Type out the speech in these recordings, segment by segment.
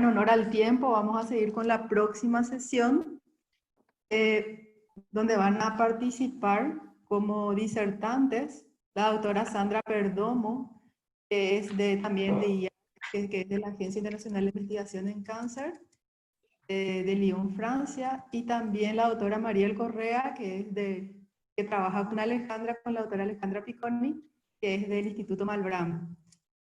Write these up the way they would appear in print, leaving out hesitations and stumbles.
en honor al tiempo, vamos a seguir con la próxima sesión, donde van a participar como disertantes la doctora Sandra Perdomo, que es también de IA, que es de la Agencia Internacional de Investigación en Cáncer, de Lyon, Francia, y también la doctora Mariel Correa, que trabaja con la doctora Alejandra Picconi, que es del Instituto Malbrán.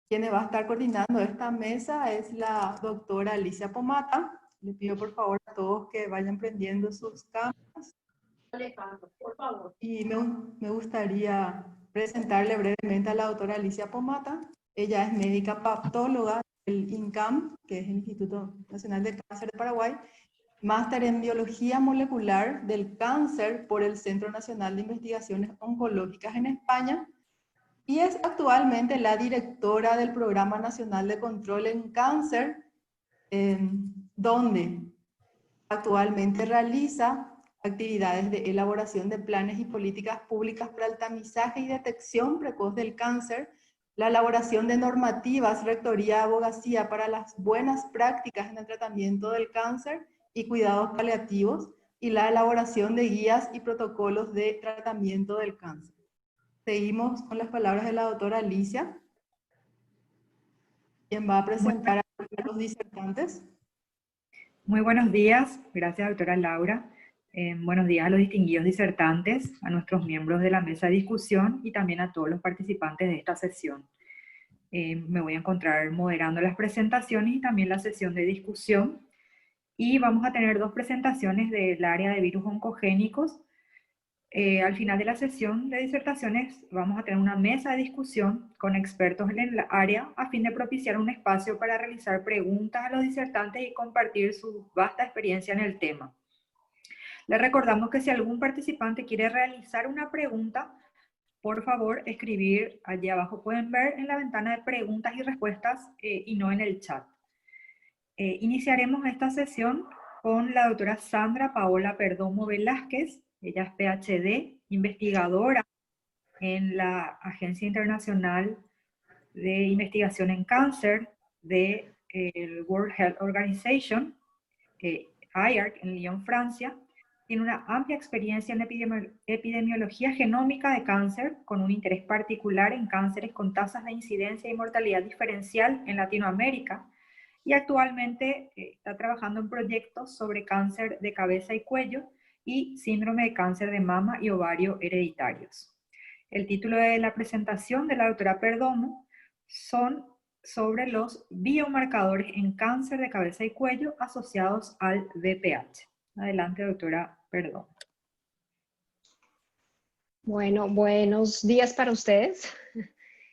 Quien va a estar coordinando esta mesa es la doctora Alicia Pomata. Les pido por favor a todos que vayan prendiendo sus cámaras. Alejandro, por favor. Y me gustaría presentarle brevemente a la doctora Alicia Pomata. Ella es médica patóloga del INCAM, que es el Instituto Nacional de Cáncer de Paraguay, máster en Biología Molecular del Cáncer por el Centro Nacional de Investigaciones Oncológicas en España, y es actualmente la directora del Programa Nacional de Control en Cáncer, donde actualmente realiza actividades de elaboración de planes y políticas públicas para el tamizaje y detección precoz del cáncer, la elaboración de normativas, rectoría, abogacía para las buenas prácticas en el tratamiento del cáncer y cuidados paliativos, y la elaboración de guías y protocolos de tratamiento del cáncer. Seguimos con las palabras de la doctora Alicia, quien va a presentar a los disertantes. Muy buenos días, gracias doctora Laura. Buenos días a los distinguidos disertantes, a nuestros miembros de la mesa de discusión y también a todos los participantes de esta sesión. Me voy a encontrar moderando las presentaciones y también la sesión de discusión. Y vamos a tener dos presentaciones del área de virus oncogénicos. Al final de la sesión de disertaciones vamos a tener una mesa de discusión con expertos en el área a fin de propiciar un espacio para realizar preguntas a los disertantes y compartir su vasta experiencia en el tema. Les recordamos que si algún participante quiere realizar una pregunta, por favor escribir allí abajo, pueden ver en la ventana de preguntas y respuestas y no en el chat. Iniciaremos esta sesión con la doctora Sandra Paola Perdomo Velázquez. Ella es PhD, investigadora en la Agencia Internacional de Investigación en Cáncer del World Health Organization, IARC, en Lyon, Francia. Tiene una amplia experiencia en epidemiología genómica de cáncer, con un interés particular en cánceres con tasas de incidencia y mortalidad diferencial en Latinoamérica, y actualmente está trabajando en proyectos sobre cáncer de cabeza y cuello y síndrome de cáncer de mama y ovario hereditarios. El título de la presentación de la doctora Perdomo son sobre los biomarcadores en cáncer de cabeza y cuello asociados al VPH. Adelante, doctora Perdomo. Bueno, buenos días para ustedes.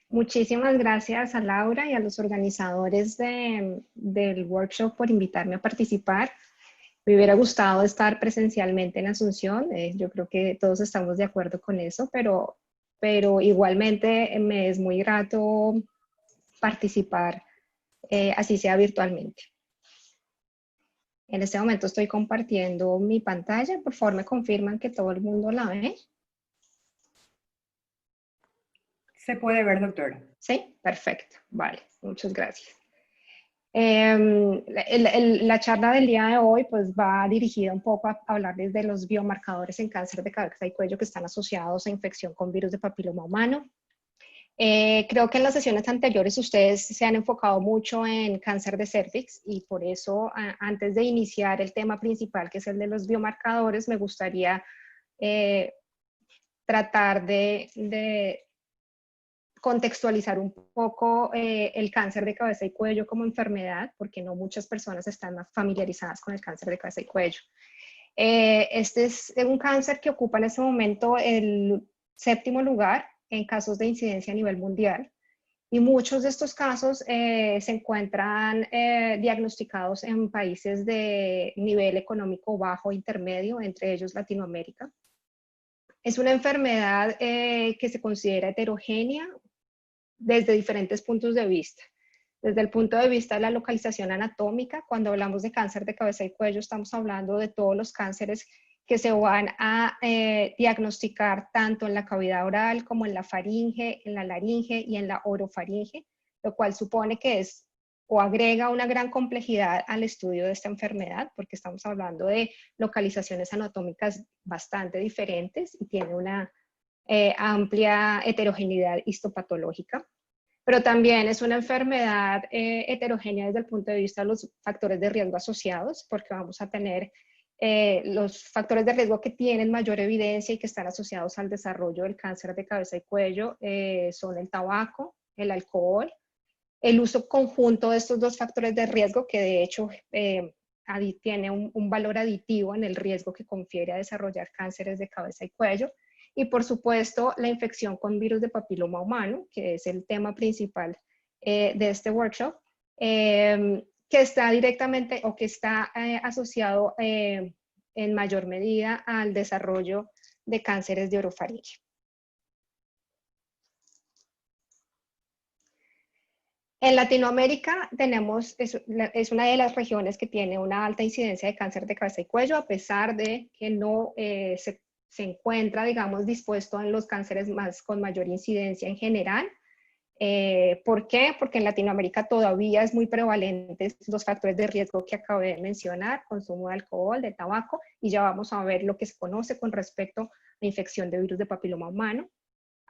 Muchísimas gracias a Laura y a los organizadores del workshop por invitarme a participar. Me hubiera gustado estar presencialmente en Asunción, yo creo que todos estamos de acuerdo con eso, pero igualmente me es muy grato participar, así sea virtualmente. En este momento estoy compartiendo mi pantalla, por favor me confirman que todo el mundo la ve. Se puede ver, doctora. Sí, perfecto, vale, muchas gracias. La charla del día de hoy pues va dirigida un poco a hablarles de los biomarcadores en cáncer de cabeza y cuello que están asociados a infección con virus de papiloma humano. Creo que en las sesiones anteriores ustedes se han enfocado mucho en cáncer de cérvix y por eso antes de iniciar el tema principal, que es el de los biomarcadores, me gustaría tratar de contextualizar un poco el cáncer de cabeza y cuello como enfermedad, porque no muchas personas están familiarizadas con el cáncer de cabeza y cuello. Este es un cáncer que ocupa en este momento el 7º lugar en casos de incidencia a nivel mundial, y muchos de estos casos se encuentran diagnosticados en países de nivel económico bajo intermedio, entre ellos Latinoamérica. Es una enfermedad que se considera heterogénea desde diferentes puntos de vista. Desde el punto de vista de la localización anatómica, cuando hablamos de cáncer de cabeza y cuello, estamos hablando de todos los cánceres que se van a diagnosticar tanto en la cavidad oral como en la faringe, en la laringe y en la orofaringe, lo cual supone que es o agrega una gran complejidad al estudio de esta enfermedad, porque estamos hablando de localizaciones anatómicas bastante diferentes y tiene una amplia heterogeneidad histopatológica. Pero también es una enfermedad heterogénea desde el punto de vista de los factores de riesgo asociados, porque vamos a tener los factores de riesgo que tienen mayor evidencia y que están asociados al desarrollo del cáncer de cabeza y cuello son el tabaco, el alcohol, el uso conjunto de estos dos factores de riesgo, que de hecho tiene un valor aditivo en el riesgo que confiere a desarrollar cánceres de cabeza y cuello. Y por supuesto, la infección con virus de papiloma humano, que es el tema principal de este workshop, que está directamente o que está asociado en mayor medida al desarrollo de cánceres de orofaringe. En Latinoamérica es una de las regiones que tiene una alta incidencia de cáncer de cabeza y cuello, a pesar de que no se encuentra, digamos, dispuesto en los cánceres con mayor incidencia en general. ¿Por qué? Porque en Latinoamérica todavía es muy prevalente los factores de riesgo que acabé de mencionar, consumo de alcohol, de tabaco, y ya vamos a ver lo que se conoce con respecto a la infección de virus de papiloma humano.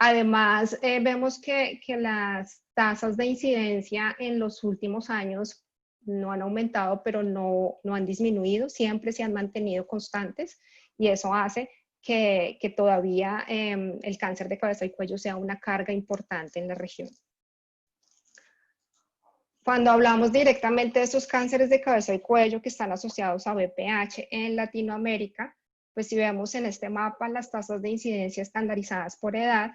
Además, vemos que las tasas de incidencia en los últimos años no han aumentado, pero no han disminuido, siempre se han mantenido constantes, y eso hace que todavía el cáncer de cabeza y cuello sea una carga importante en la región. Cuando hablamos directamente de esos cánceres de cabeza y cuello que están asociados a VPH en Latinoamérica, pues si vemos en este mapa las tasas de incidencia estandarizadas por edad,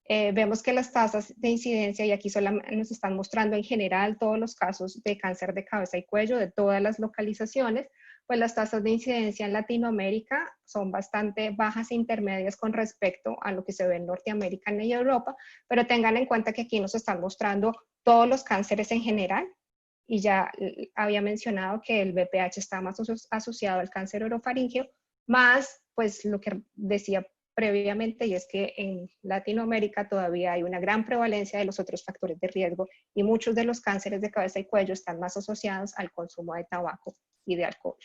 vemos que las tasas de incidencia, y aquí solamente nos están mostrando en general todos los casos de cáncer de cabeza y cuello de todas las localizaciones, pues las tasas de incidencia en Latinoamérica son bastante bajas e intermedias con respecto a lo que se ve en Norteamérica y Europa, pero tengan en cuenta que aquí nos están mostrando todos los cánceres en general, y ya había mencionado que el VPH está más asociado al cáncer orofaríngeo, más pues lo que decía previamente, y es que en Latinoamérica todavía hay una gran prevalencia de los otros factores de riesgo, y muchos de los cánceres de cabeza y cuello están más asociados al consumo de tabaco y de alcohol.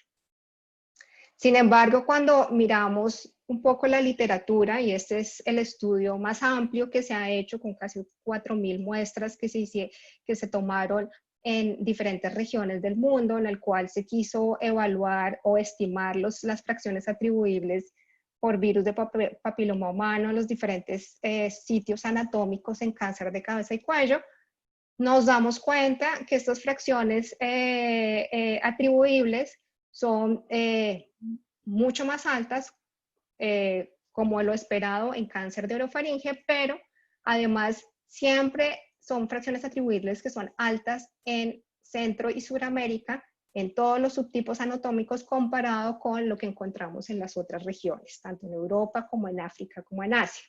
Sin embargo, cuando miramos un poco la literatura, y este es el estudio más amplio que se ha hecho con casi 4.000 muestras que se tomaron en diferentes regiones del mundo, en el cual se quiso evaluar o estimar las fracciones atribuibles por virus de papiloma humano en los diferentes sitios anatómicos en cáncer de cabeza y cuello, nos damos cuenta que estas fracciones atribuibles son mucho más altas, como lo esperado en cáncer de orofaringe, pero además siempre son fracciones atribuibles que son altas en Centro y Suramérica, en todos los subtipos anatómicos, comparado con lo que encontramos en las otras regiones, tanto en Europa como en África como en Asia.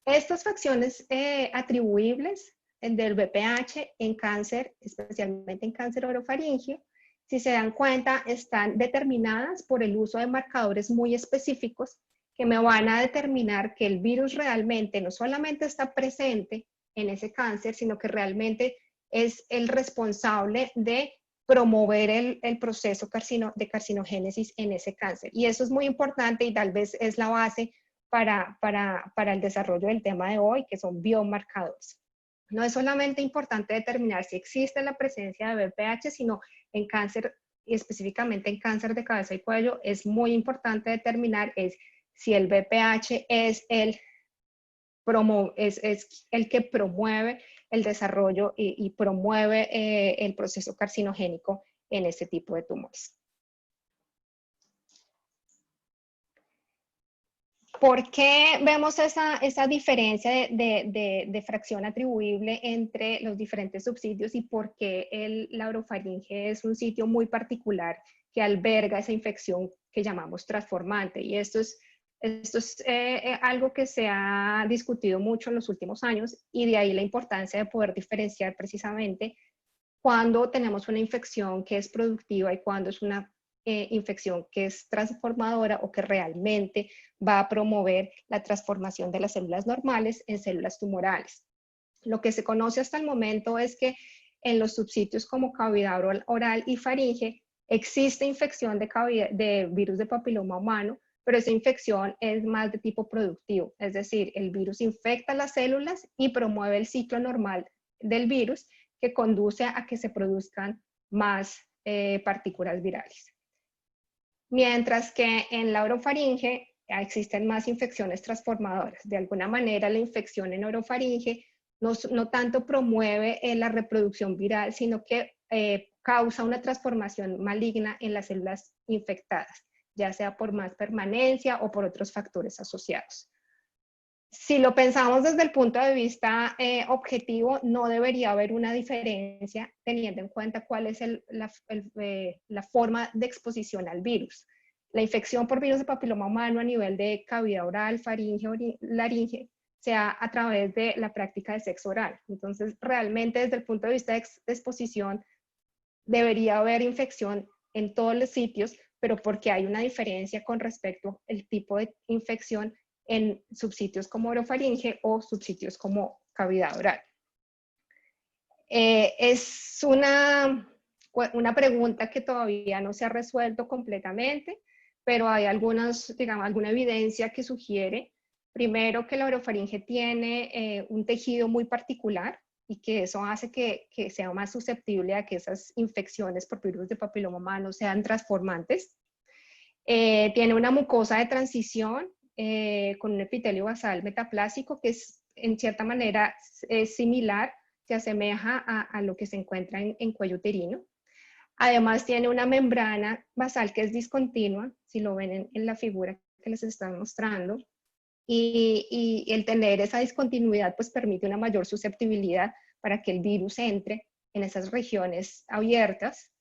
Estas fracciones atribuibles del VPH en cáncer, especialmente en cáncer orofaríngeo, si se dan cuenta, están determinadas por el uso de marcadores muy específicos que me van a determinar que el virus realmente no solamente está presente en ese cáncer, sino que realmente es el responsable de promover el proceso de carcinogénesis en ese cáncer. Y eso es muy importante, y tal vez es la base para el desarrollo del tema de hoy, que son biomarcadores. No es solamente importante determinar si existe la presencia de VPH, sino en cáncer, y específicamente en cáncer de cabeza y cuello, es muy importante determinar si el VPH es el que promueve el desarrollo y promueve el proceso carcinogénico en este tipo de tumores. ¿Por qué vemos esa diferencia de fracción atribuible entre los diferentes subsitios, y por qué la orofaringe es un sitio muy particular que alberga esa infección que llamamos transformante? Y esto es algo que se ha discutido mucho en los últimos años, y de ahí la importancia de poder diferenciar precisamente cuando tenemos una infección que es productiva y cuando es una infección que es transformadora o que realmente va a promover la transformación de las células normales en células tumorales. Lo que se conoce hasta el momento es que en los subsitios como cavidad oral y faringe existe infección de virus de papiloma humano, pero esa infección es más de tipo productivo, es decir, el virus infecta las células y promueve el ciclo normal del virus que conduce a que se produzcan más partículas virales. Mientras que en la orofaringe existen más infecciones transformadoras. De alguna manera la infección en orofaringe no tanto promueve la reproducción viral, sino que causa una transformación maligna en las células infectadas, ya sea por más permanencia o por otros factores asociados. Si lo pensamos desde el punto de vista objetivo, no debería haber una diferencia teniendo en cuenta cuál es la forma de exposición al virus. La infección por virus de papiloma humano a nivel de cavidad oral, faringe o laringe, sea a través de la práctica de sexo oral. Entonces, realmente desde el punto de vista de exposición, debería haber infección en todos los sitios, pero porque hay una diferencia con respecto al tipo de infección en subsitios como orofaringe o subsitios como cavidad oral. Es una pregunta que todavía no se ha resuelto completamente, pero hay alguna evidencia que sugiere, primero, que la orofaringe tiene un tejido muy particular y que eso hace que sea más susceptible a que esas infecciones por virus de papiloma humano sean transformantes. Tiene una mucosa de transición con un epitelio basal metaplásico que es, en cierta manera, es similar, se asemeja a lo que se encuentra en cuello uterino. Además tiene una membrana basal que es discontinua, si lo ven en la figura que les están mostrando, y el tener esa discontinuidad pues permite una mayor susceptibilidad para que el virus entre en esas regiones abiertas.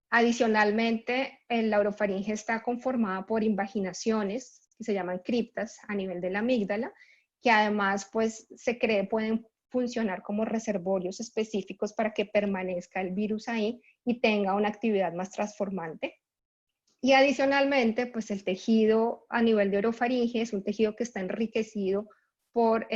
Adicionalmente, la orofaringe está conformada por invaginaciones que se llaman criptas a nivel de la amígdala, que además pues se cree pueden funcionar como reservorios específicos para que permanezca el virus ahí y tenga una actividad más transformante. Y adicionalmente, pues el tejido a nivel de orofaringe es un tejido que está enriquecido por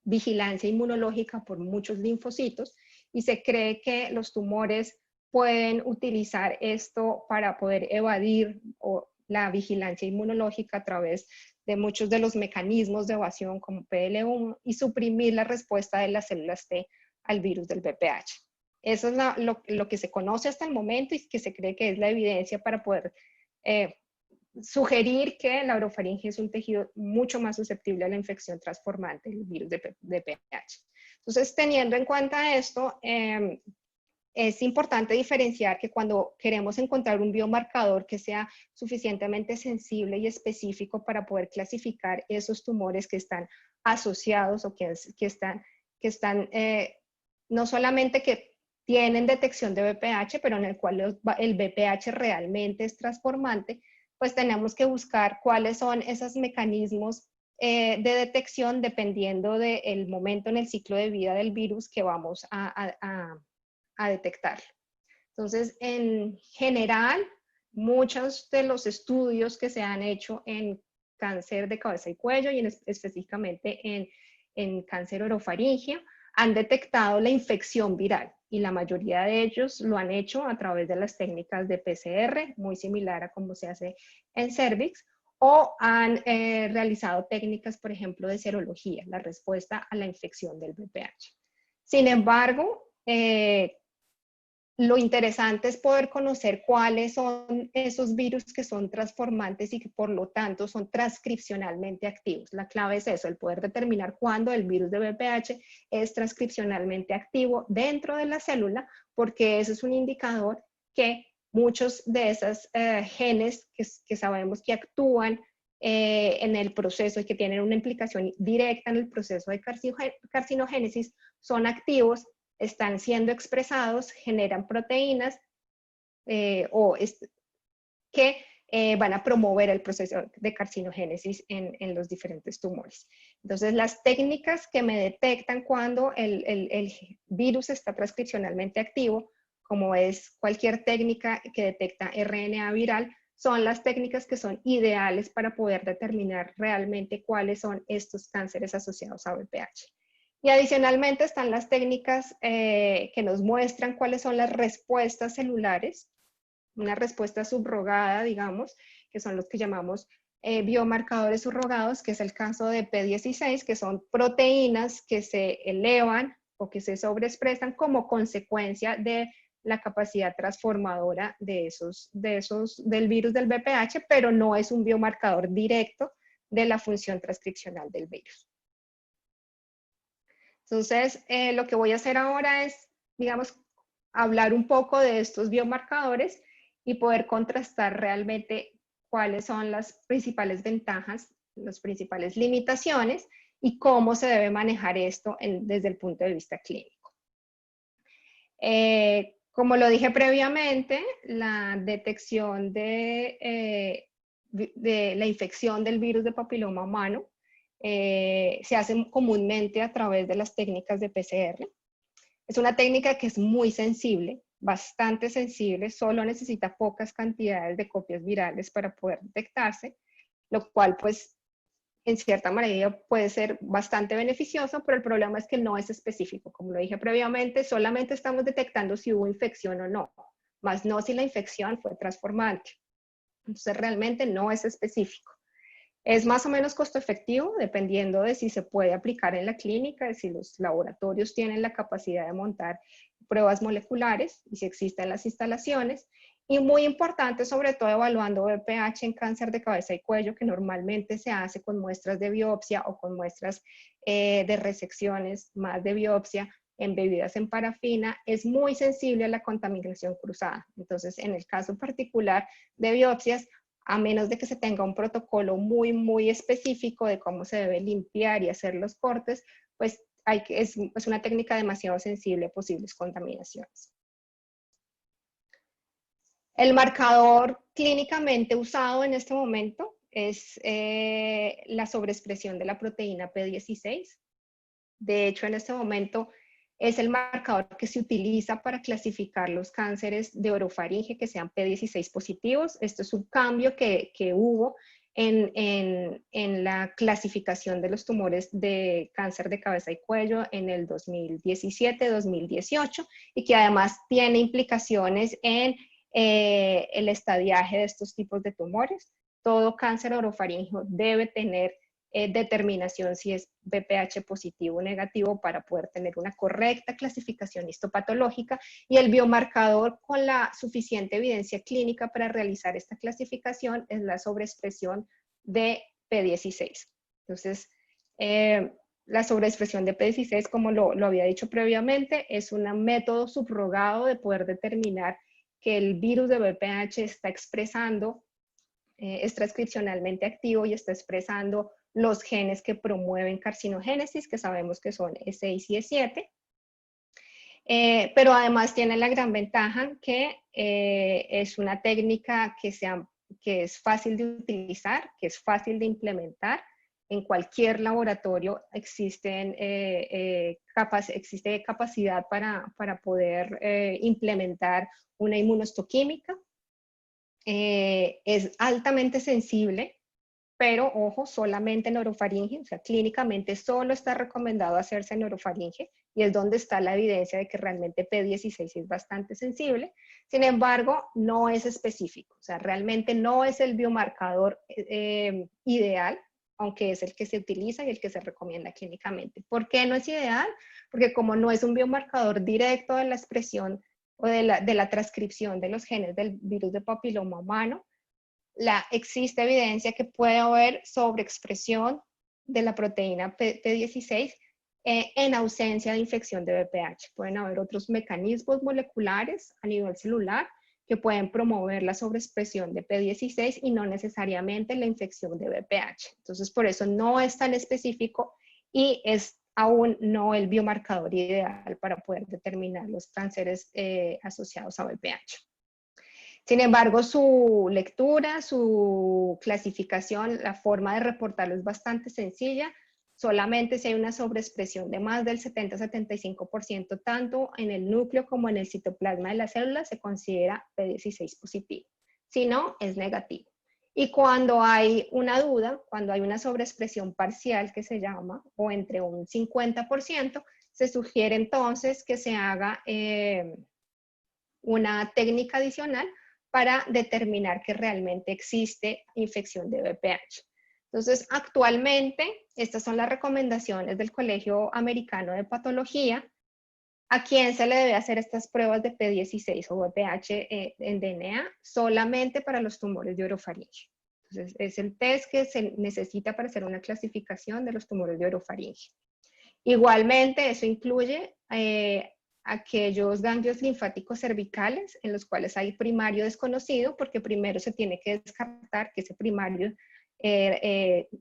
vigilancia inmunológica por muchos linfocitos y se cree que los tumores pueden utilizar esto para poder evadir la vigilancia inmunológica a través de muchos de los mecanismos de evasión como PDL1 y suprimir la respuesta de las células T al virus del VPH. Eso es lo que se conoce hasta el momento y que se cree que es la evidencia para poder sugerir que la orofaringe es un tejido mucho más susceptible a la infección transformante del virus de VPH. Entonces, teniendo en cuenta esto, es importante diferenciar que cuando queremos encontrar un biomarcador que sea suficientemente sensible y específico para poder clasificar esos tumores que están asociados o que están no solamente que tienen detección de VPH, pero en el cual el VPH realmente es transformante, pues tenemos que buscar cuáles son esos mecanismos de detección dependiendo del momento en el ciclo de vida del virus que vamos a detectarlo. Entonces, en general, muchos de los estudios que se han hecho en cáncer de cabeza y cuello y específicamente en cáncer orofaringeo han detectado la infección viral y la mayoría de ellos lo han hecho a través de las técnicas de PCR, muy similar a como se hace en cervix, o han realizado técnicas, por ejemplo, de serología, la respuesta a la infección del VPH. Sin embargo, lo interesante es poder conocer cuáles son esos virus que son transformantes y que por lo tanto son transcripcionalmente activos. La clave es eso, el poder determinar cuándo el virus de VPH es transcripcionalmente activo dentro de la célula, porque ese es un indicador que muchos de esos genes que sabemos que actúan en el proceso y que tienen una implicación directa en el proceso de carcinogénesis son activos, están siendo expresados, generan proteínas que van a promover el proceso de carcinogénesis en los diferentes tumores. Entonces, las técnicas que me detectan cuando el virus está transcripcionalmente activo, como es cualquier técnica que detecta RNA viral, son las técnicas que son ideales para poder determinar realmente cuáles son estos cánceres asociados a VPH. Y adicionalmente están las técnicas que nos muestran cuáles son las respuestas celulares, una respuesta subrogada, digamos, que son los que llamamos biomarcadores subrogados, que es el caso de P16, que son proteínas que se elevan o que se sobreexpresan como consecuencia de la capacidad transformadora del virus del VPH, pero no es un biomarcador directo de la función transcripcional del virus. Entonces, lo que voy a hacer ahora es, digamos, hablar un poco de estos biomarcadores y poder contrastar realmente cuáles son las principales ventajas, las principales limitaciones y cómo se debe manejar esto desde el punto de vista clínico. Como lo dije previamente, la detección de la infección del virus de papiloma humano se hace comúnmente a través de las técnicas de PCR. Es una técnica que es muy sensible, bastante sensible, solo necesita pocas cantidades de copias virales para poder detectarse, lo cual pues en cierta manera puede ser bastante beneficioso, pero el problema es que no es específico. Como lo dije previamente, solamente estamos detectando si hubo infección o no, más no si la infección fue transformante. Entonces realmente no es específico. Es más o menos costo efectivo, dependiendo de si se puede aplicar en la clínica, de si los laboratorios tienen la capacidad de montar pruebas moleculares y si existen las instalaciones. Y muy importante, sobre todo evaluando VPH en cáncer de cabeza y cuello, que normalmente se hace con muestras de biopsia o con muestras de resecciones más de biopsia embebidas en parafina, es muy sensible a la contaminación cruzada. Entonces, en el caso particular de biopsias, a menos de que se tenga un protocolo muy específico de cómo se debe limpiar y hacer los cortes, pues es una técnica demasiado sensible a posibles contaminaciones. El marcador clínicamente usado en este momento es la sobreexpresión de la proteína P16. De hecho, en este momento es el marcador que se utiliza para clasificar los cánceres de orofaringe que sean P16 positivos. Esto es un cambio que hubo en la clasificación de los tumores de cáncer de cabeza y cuello en el 2017-2018 y que además tiene implicaciones en el estadiaje de estos tipos de tumores. Todo cáncer orofaríngeo debe tener determinación si es VPH positivo o negativo para poder tener una correcta clasificación histopatológica y el biomarcador con la suficiente evidencia clínica para realizar esta clasificación es la sobreexpresión de P16. Entonces, la sobreexpresión de P16, como lo había dicho previamente, es un método subrogado de poder determinar que el virus de VPH está expresando, es transcripcionalmente activo y está expresando los genes que promueven carcinogénesis, que sabemos que son E6 y E7. Pero además tiene la gran ventaja que es una técnica que es fácil de utilizar, que es fácil de implementar. En cualquier laboratorio existe capacidad para poder implementar una inmunohistoquímica. Es altamente sensible, pero ojo, solamente en orofaringe, o sea, clínicamente solo está recomendado hacerse en orofaringe y es donde está la evidencia de que realmente P16 es bastante sensible. Sin embargo, no es específico, o sea, realmente no es el biomarcador ideal, aunque es el que se utiliza y el que se recomienda clínicamente. ¿Por qué no es ideal? Porque como no es un biomarcador directo de la expresión o de la transcripción de los genes del virus de papiloma humano, existe evidencia que puede haber sobreexpresión de la proteína P16 en ausencia de infección de VPH. Pueden haber otros mecanismos moleculares a nivel celular que pueden promover la sobreexpresión de P16 y no necesariamente la infección de VPH. Entonces, por eso no es tan específico y es aún no el biomarcador ideal para poder determinar los cánceres asociados a VPH. Sin embargo, su lectura, su clasificación, la forma de reportarlo es bastante sencilla. Solamente si hay una sobreexpresión de más del 70-75%, tanto en el núcleo como en el citoplasma de la célula, se considera P16 positivo. Si no, es negativo. Y cuando hay una duda, cuando hay una sobreexpresión parcial que se llama, o entre un 50%, se sugiere entonces que se haga una técnica adicional para determinar que realmente existe infección de VPH. Entonces, actualmente, estas son las recomendaciones del Colegio Americano de Patología. ¿A quién se le debe hacer estas pruebas de P16 o VPH en DNA? Solamente para los tumores de orofaringe. Entonces, es el test que se necesita para hacer una clasificación de los tumores de orofaringe. Igualmente, eso incluye aquellos ganglios linfáticos cervicales en los cuales hay primario desconocido, porque primero se tiene que descartar que ese primario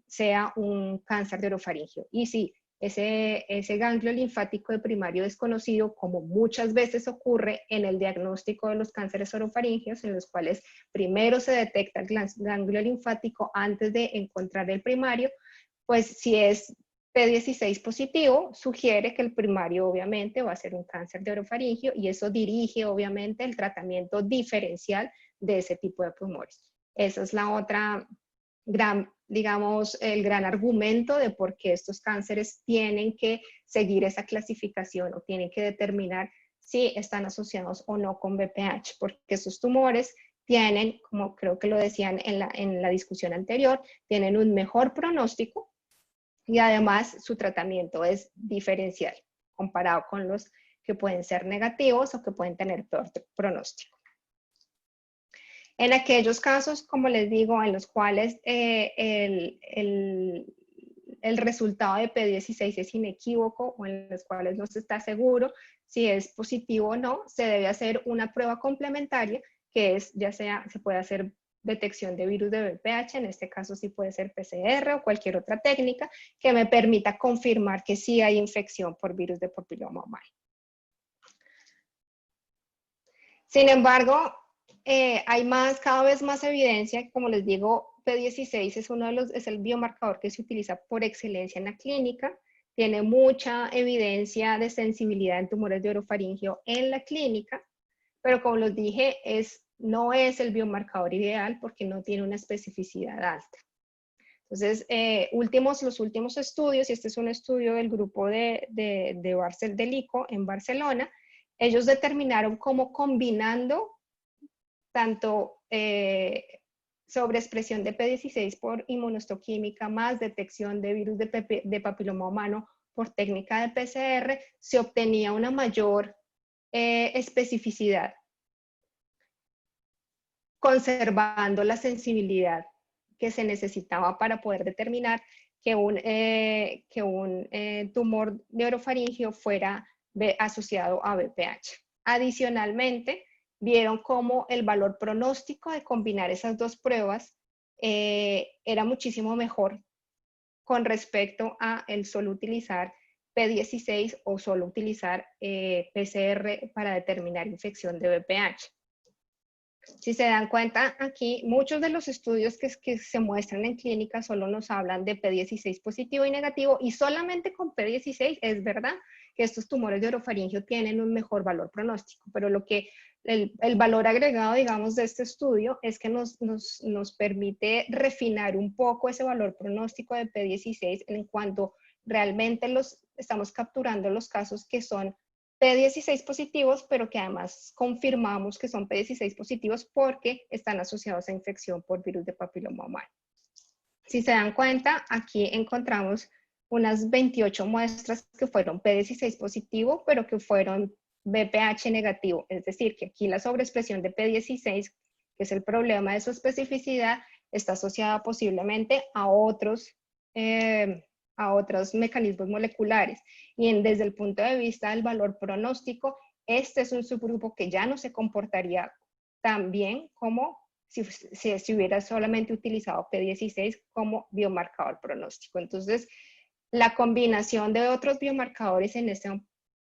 sea un cáncer de orofaringio. Y si ese ganglio linfático de primario desconocido, como muchas veces ocurre en el diagnóstico de los cánceres orofaringios, en los cuales primero se detecta el ganglio linfático antes de encontrar el primario, pues si es P16 positivo, sugiere que el primario obviamente va a ser un cáncer de orofaringio y eso dirige obviamente el tratamiento diferencial de ese tipo de tumores. Esa es la otra gran, digamos, el gran argumento de por qué estos cánceres tienen que seguir esa clasificación o tienen que determinar si están asociados o no con VPH, porque esos tumores tienen, como creo que lo decían en la discusión anterior, tienen un mejor pronóstico y además su tratamiento es diferencial comparado con los que pueden ser negativos o que pueden tener peor pronóstico. En aquellos casos, como les digo, en los cuales el resultado de P16 es inequívoco o en los cuales no se está seguro si es positivo o no, se debe hacer una prueba complementaria que es, ya sea, se puede hacer detección de virus de VPH, en este caso sí puede ser PCR o cualquier otra técnica que me permita confirmar que sí hay infección por virus de papiloma humano. Sin embargo, hay cada vez más evidencia, como les digo, P16 es el biomarcador que se utiliza por excelencia en la clínica, tiene mucha evidencia de sensibilidad en tumores de orofaringio en la clínica, pero como les dije, no es el biomarcador ideal porque no tiene una especificidad alta. Entonces, los últimos estudios, y este es un estudio del grupo del ICO en Barcelona, ellos determinaron cómo combinando tanto sobreexpresión de P16 por inmunohistoquímica más detección de virus de papiloma humano por técnica de PCR, se obtenía una mayor especificidad, conservando la sensibilidad que se necesitaba para poder determinar que un tumor de orofaringio fuera asociado a VPH. Adicionalmente, vieron cómo el valor pronóstico de combinar esas dos pruebas era muchísimo mejor con respecto a el solo utilizar P16 o solo utilizar PCR para determinar infección de VPH. Si se dan cuenta aquí, muchos de los estudios que se muestran en clínica solo nos hablan de P16 positivo y negativo, y solamente con P16 es verdad que estos tumores de orofaringio tienen un mejor valor pronóstico, pero el valor agregado, digamos, de este estudio es que nos permite refinar un poco ese valor pronóstico de P16 en cuanto realmente estamos capturando los casos que son P16 positivos, pero que además confirmamos que son P16 positivos porque están asociados a infección por virus de papiloma humano. Si se dan cuenta, aquí encontramos unas 28 muestras que fueron P16 positivo, pero que fueron VPH negativo. Es decir, que aquí la sobreexpresión de P16, que es el problema de su especificidad, está asociada posiblemente a otros mecanismos moleculares. Y desde el punto de vista del valor pronóstico, este es un subgrupo que ya no se comportaría tan bien como si hubiera solamente utilizado P16 como biomarcador pronóstico. Entonces, la combinación de otros biomarcadores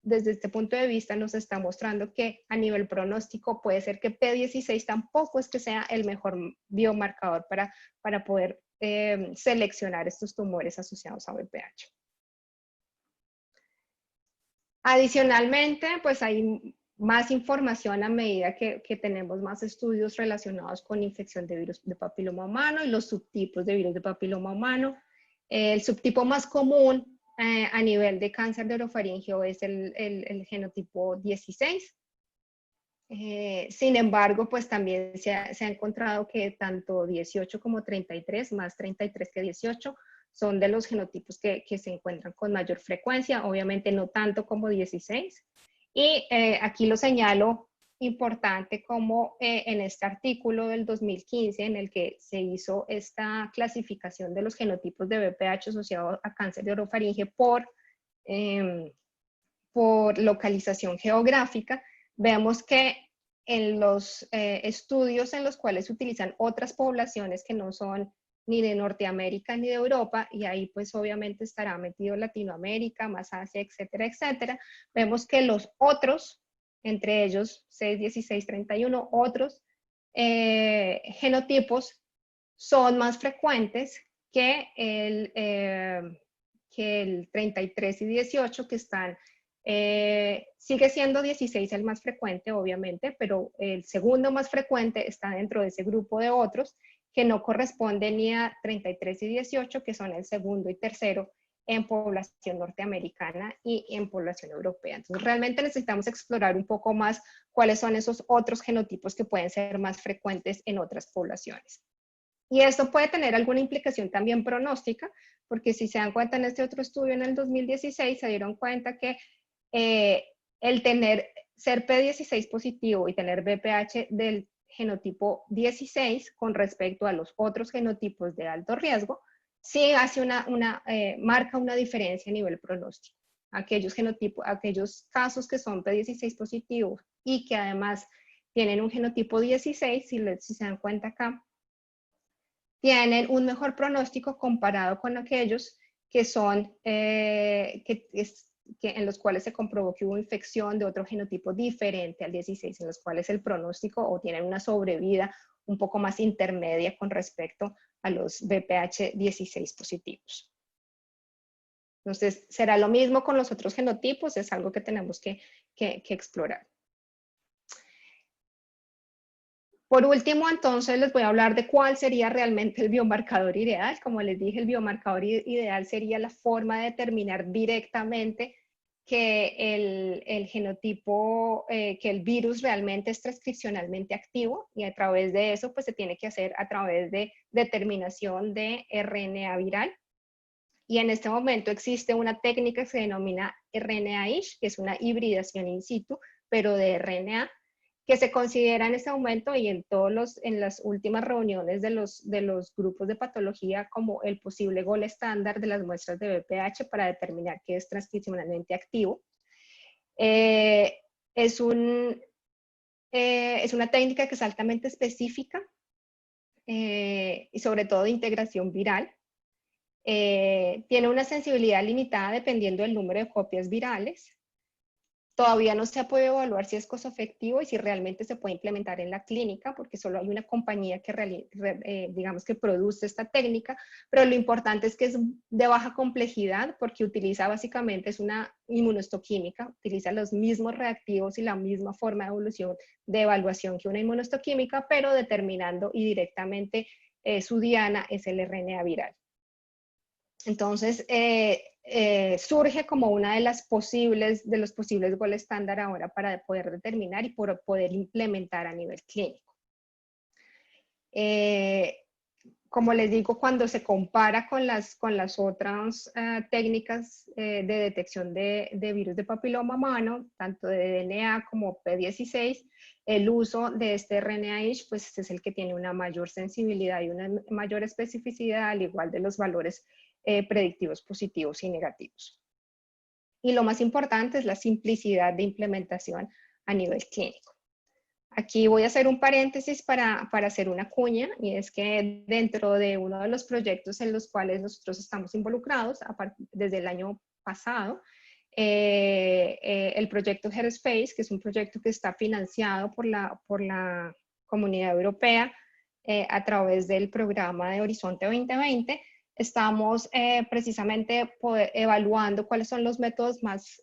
desde este punto de vista nos está mostrando que a nivel pronóstico puede ser que P16 tampoco es que sea el mejor biomarcador para poder seleccionar estos tumores asociados a VPH. Adicionalmente, pues hay más información a medida que tenemos más estudios relacionados con infección de virus de papiloma humano y los subtipos de virus de papiloma humano. El subtipo más común a nivel de cáncer de orofaringeo es el genotipo 16. Sin embargo, pues también se ha encontrado que tanto 18 como 33, más 33 que 18, son de los genotipos que se encuentran con mayor frecuencia, obviamente no tanto como 16. Y aquí lo señalo importante como en este artículo del 2015 en el que se hizo esta clasificación de los genotipos de VPH asociados a cáncer de orofaringe por localización geográfica, vemos que en los estudios en los cuales se utilizan otras poblaciones que no son ni de Norteamérica ni de Europa, y ahí pues obviamente estará metido Latinoamérica, más Asia, etcétera, etcétera, vemos que los otros, entre ellos 6, 16, 31, otros genotipos son más frecuentes que el 33 y 18 que están, sigue siendo 16 el más frecuente obviamente, pero el segundo más frecuente está dentro de ese grupo de otros que no corresponden ni a 33 y 18, que son el segundo y tercero en población norteamericana y en población europea. Entonces, realmente necesitamos explorar un poco más cuáles son esos otros genotipos que pueden ser más frecuentes en otras poblaciones. Y esto puede tener alguna implicación también pronóstica, porque si se dan cuenta en este otro estudio en el 2016, se dieron cuenta que el ser P16 positivo y tener VPH del genotipo 16 con respecto a los otros genotipos de alto riesgo, sí hace marca una diferencia a nivel pronóstico. Aquellos casos que son P16 positivos y que además tienen un genotipo 16, si se dan cuenta acá, tienen un mejor pronóstico comparado con aquellos que son, en los cuales se comprobó que hubo infección de otro genotipo diferente al 16, en los cuales el pronóstico o tienen una sobrevida un poco más intermedia con respecto a los VPH 16 positivos. Entonces, ¿será lo mismo con los otros genotipos? Es algo que tenemos que explorar. Por último, entonces, les voy a hablar de cuál sería realmente el biomarcador ideal. Como les dije, el biomarcador ideal sería la forma de determinar directamente que el genotipo, que el virus realmente es transcripcionalmente activo, y a través de eso, pues se tiene que hacer a través de determinación de RNA viral. Y en este momento existe una técnica que se denomina RNA-ish, que es una hibridación in situ, pero de RNA, que se considera en este momento y en las últimas reuniones de los grupos de patología como el posible gol estándar de las muestras de VPH para determinar que es transcripcionalmente activo. Es una técnica que es altamente específica y sobre todo de integración viral. Tiene una sensibilidad limitada dependiendo del número de copias virales. Todavía no se ha podido evaluar si es costo efectivo y si realmente se puede implementar en la clínica, porque solo hay una compañía que digamos que produce esta técnica, pero lo importante es que es de baja complejidad porque utiliza básicamente, es una inmunohistoquímica, utiliza los mismos reactivos y la misma forma de evaluación que una inmunohistoquímica, pero determinando y directamente su diana es el RNA viral. Entonces, surge como una de los posibles gol estándar ahora para poder determinar y poder implementar a nivel clínico. Como les digo, cuando se compara con las otras técnicas de detección de virus de papiloma humano, tanto de DNA como P16, el uso de este RNA-ish pues es el que tiene una mayor sensibilidad y una mayor especificidad, al igual de los valores predictivos positivos y negativos. Y lo más importante es la simplicidad de implementación a nivel clínico. Aquí voy a hacer un paréntesis para hacer una cuña, y es que dentro de uno de los proyectos en los cuales nosotros estamos involucrados desde el año pasado, el proyecto Headspace, que es un proyecto que está financiado por la Comunidad Europea a través del programa de Horizonte 2020, estamos precisamente evaluando cuáles son los métodos más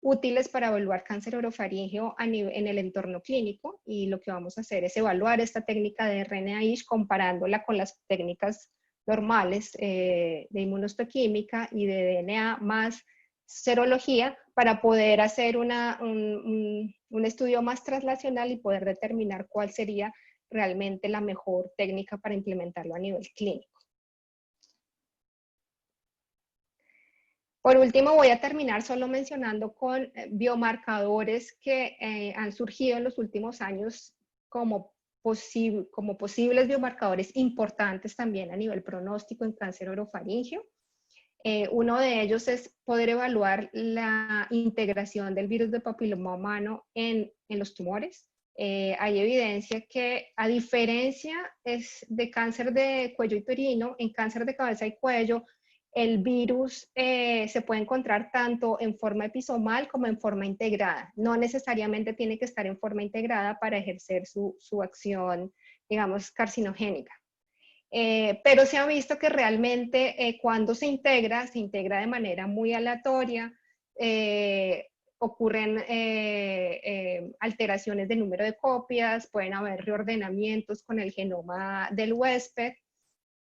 útiles para evaluar cáncer orofaríngeo en el entorno clínico, y lo que vamos a hacer es evaluar esta técnica de RNA-ISH comparándola con las técnicas normales de inmunohistoquímica y de DNA más serología para poder hacer un estudio más translacional y poder determinar cuál sería realmente la mejor técnica para implementarlo a nivel clínico. Por último, voy a terminar solo mencionando con biomarcadores que han surgido en los últimos años como posibles biomarcadores importantes también a nivel pronóstico en cáncer orofaríngeo. Uno de ellos es poder evaluar la integración del virus de papiloma humano en los tumores. Hay evidencia que, a diferencia de cáncer de cuello uterino, en cáncer de cabeza y cuello, el virus se puede encontrar tanto en forma episomal como en forma integrada. No necesariamente tiene que estar en forma integrada para ejercer su acción, digamos, carcinogénica. Pero se ha visto que realmente cuando se integra de manera muy aleatoria, ocurren alteraciones de número de copias, pueden haber reordenamientos con el genoma del huésped,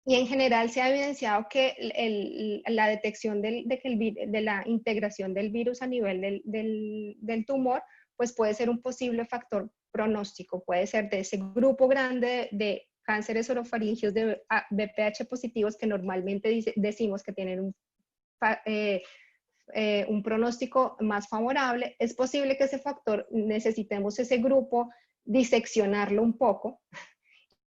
y en general se ha evidenciado que la detección de la integración del virus a nivel del tumor, pues puede ser un posible factor pronóstico, puede ser de ese grupo grande de cánceres orofaringios de VPH positivos que normalmente decimos que tienen un pronóstico más favorable. Es posible que ese factor necesitemos ese grupo diseccionarlo un poco,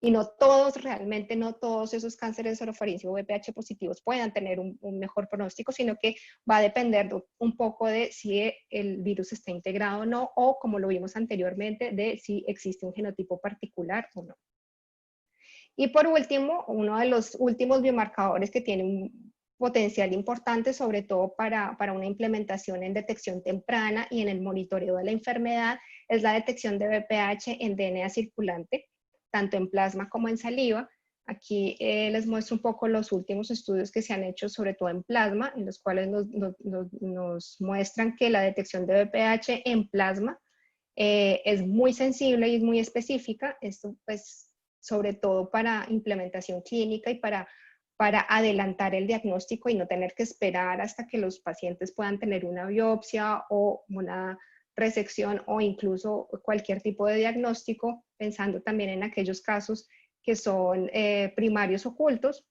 y no todos esos cánceres orofaringios VPH positivos puedan tener un mejor pronóstico, sino que va a depender un poco de si el virus está integrado o no, o como lo vimos anteriormente, de si existe un genotipo particular o no. Y por último, uno de los últimos biomarcadores que tiene un potencial importante, sobre todo para una implementación en detección temprana y en el monitoreo de la enfermedad, es la detección de VPH en DNA circulante, tanto en plasma como en saliva. Aquí les muestro un poco los últimos estudios que se han hecho, sobre todo en plasma, en los cuales nos muestran que la detección de VPH en plasma es muy sensible y es muy específica. Esto pues sobre todo para implementación clínica y para adelantar el diagnóstico y no tener que esperar hasta que los pacientes puedan tener una biopsia o una resección o incluso cualquier tipo de diagnóstico, pensando también en aquellos casos que son primarios ocultos,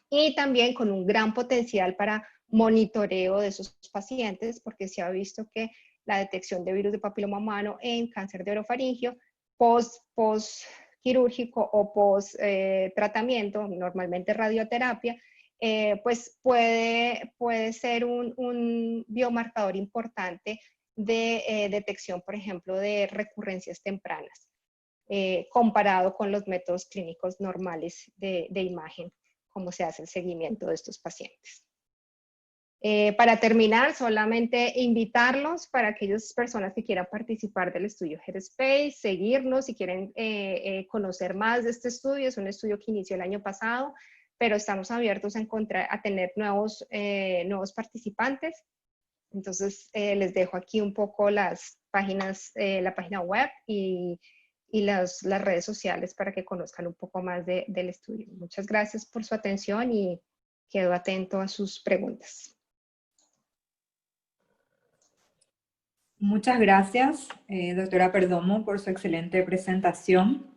y también con un gran potencial para monitoreo de esos pacientes, porque se ha visto que la detección de virus de papiloma humano en cáncer de orofaringio post quirúrgico o post tratamiento, normalmente radioterapia, pues puede ser un biomarcador importante de detección, por ejemplo, de recurrencias tempranas, comparado con los métodos clínicos normales de imagen, cómo se hace el seguimiento de estos pacientes. Para terminar, solamente invitarlos para aquellas personas que quieran participar del estudio Headspace, seguirnos si quieren conocer más de este estudio. Es un estudio que inició el año pasado, pero estamos abiertos a tener nuevos participantes. Entonces, les dejo aquí un poco las páginas, la página web y las redes sociales para que conozcan un poco más del estudio. Muchas gracias por su atención y quedo atento a sus preguntas. Muchas gracias, doctora Perdomo, por su excelente presentación.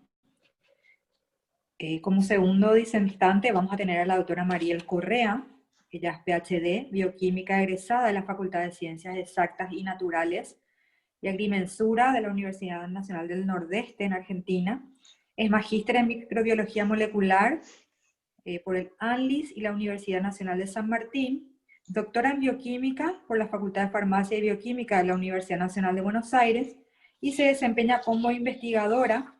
Como segundo disertante vamos a tener a la doctora Mariel Correa. Ella es PhD, bioquímica egresada de la Facultad de Ciencias Exactas y Naturales y Agrimensura de la Universidad Nacional del Nordeste en Argentina. Es magíster en microbiología molecular por el ANLIS y la Universidad Nacional de San Martín. Doctora en bioquímica por la Facultad de Farmacia y Bioquímica de la Universidad Nacional de Buenos Aires y se desempeña como investigadora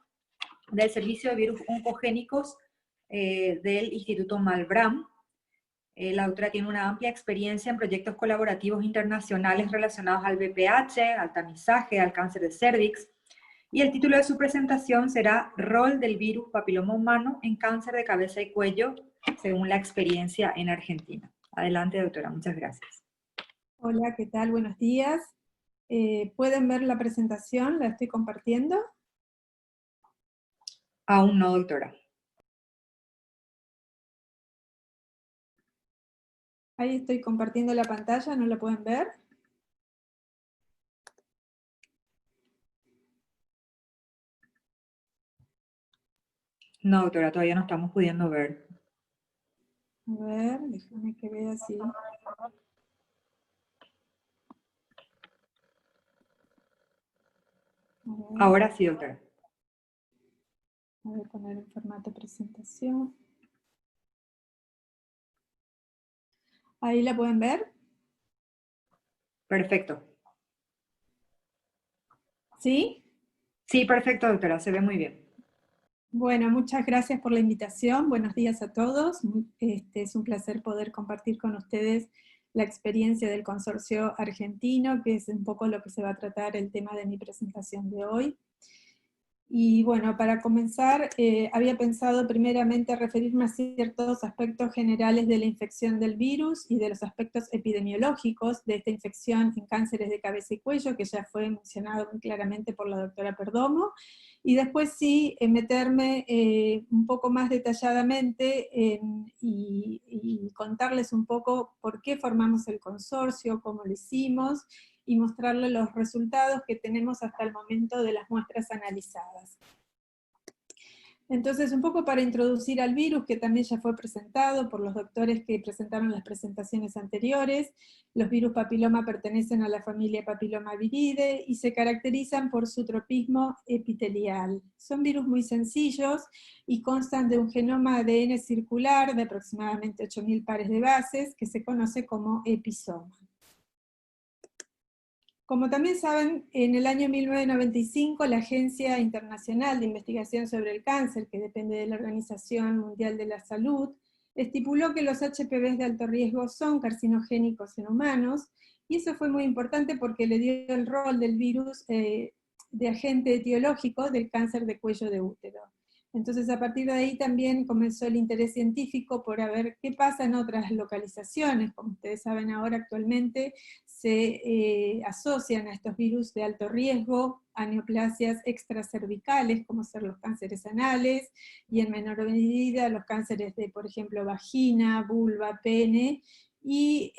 del Servicio de Virus Oncogénicos del Instituto Malbrán. La doctora tiene una amplia experiencia en proyectos colaborativos internacionales relacionados al VPH, al tamizaje, al cáncer de cérvix, y el título de su presentación será Rol del virus papiloma humano en cáncer de cabeza y cuello, según la experiencia en Argentina. Adelante, doctora, muchas gracias. Hola, ¿qué tal? Buenos días. ¿Pueden ver la presentación? ¿La estoy compartiendo? Aún no, doctora. Ahí estoy compartiendo la pantalla, ¿no la pueden ver? No, doctora, todavía no estamos pudiendo ver. A ver, déjame que vea así. Ahora sí, doctora. Voy a poner en formato presentación. ¿Ahí la pueden ver? Perfecto. ¿Sí? Sí, perfecto, doctora, se ve muy bien. Bueno, muchas gracias por la invitación. Buenos días a todos. Es un placer poder compartir con ustedes la experiencia del consorcio argentino, que es un poco lo que se va a tratar el tema de mi presentación de hoy. Y bueno, para comenzar, había pensado primeramente referirme a ciertos aspectos generales de la infección del virus y de los aspectos epidemiológicos de esta infección en cánceres de cabeza y cuello, que ya fue mencionado muy claramente por la doctora Perdomo, y después sí meterme un poco más detalladamente y contarles un poco por qué formamos el consorcio, cómo lo hicimos, y mostrarles los resultados que tenemos hasta el momento de las muestras analizadas. Entonces, un poco para introducir al virus, que también ya fue presentado por los doctores que presentaron las presentaciones anteriores. Los virus papiloma pertenecen a la familia Papillomaviridae y se caracterizan por su tropismo epitelial. Son virus muy sencillos y constan de un genoma ADN circular de aproximadamente 8.000 pares de bases, que se conoce como episoma. Como también saben, en el año 1995 la Agencia Internacional de Investigación sobre el Cáncer, que depende de la Organización Mundial de la Salud, estipuló que los HPV de alto riesgo son carcinogénicos en humanos, y eso fue muy importante porque le dio el rol del virus de agente etiológico del cáncer de cuello de útero. Entonces, a partir de ahí también comenzó el interés científico por ver qué pasa en otras localizaciones. Como ustedes saben ahora, actualmente se asocian a estos virus de alto riesgo a neoplasias extracervicales, como ser los cánceres anales, y en menor medida los cánceres de, por ejemplo, vagina, vulva, pene, y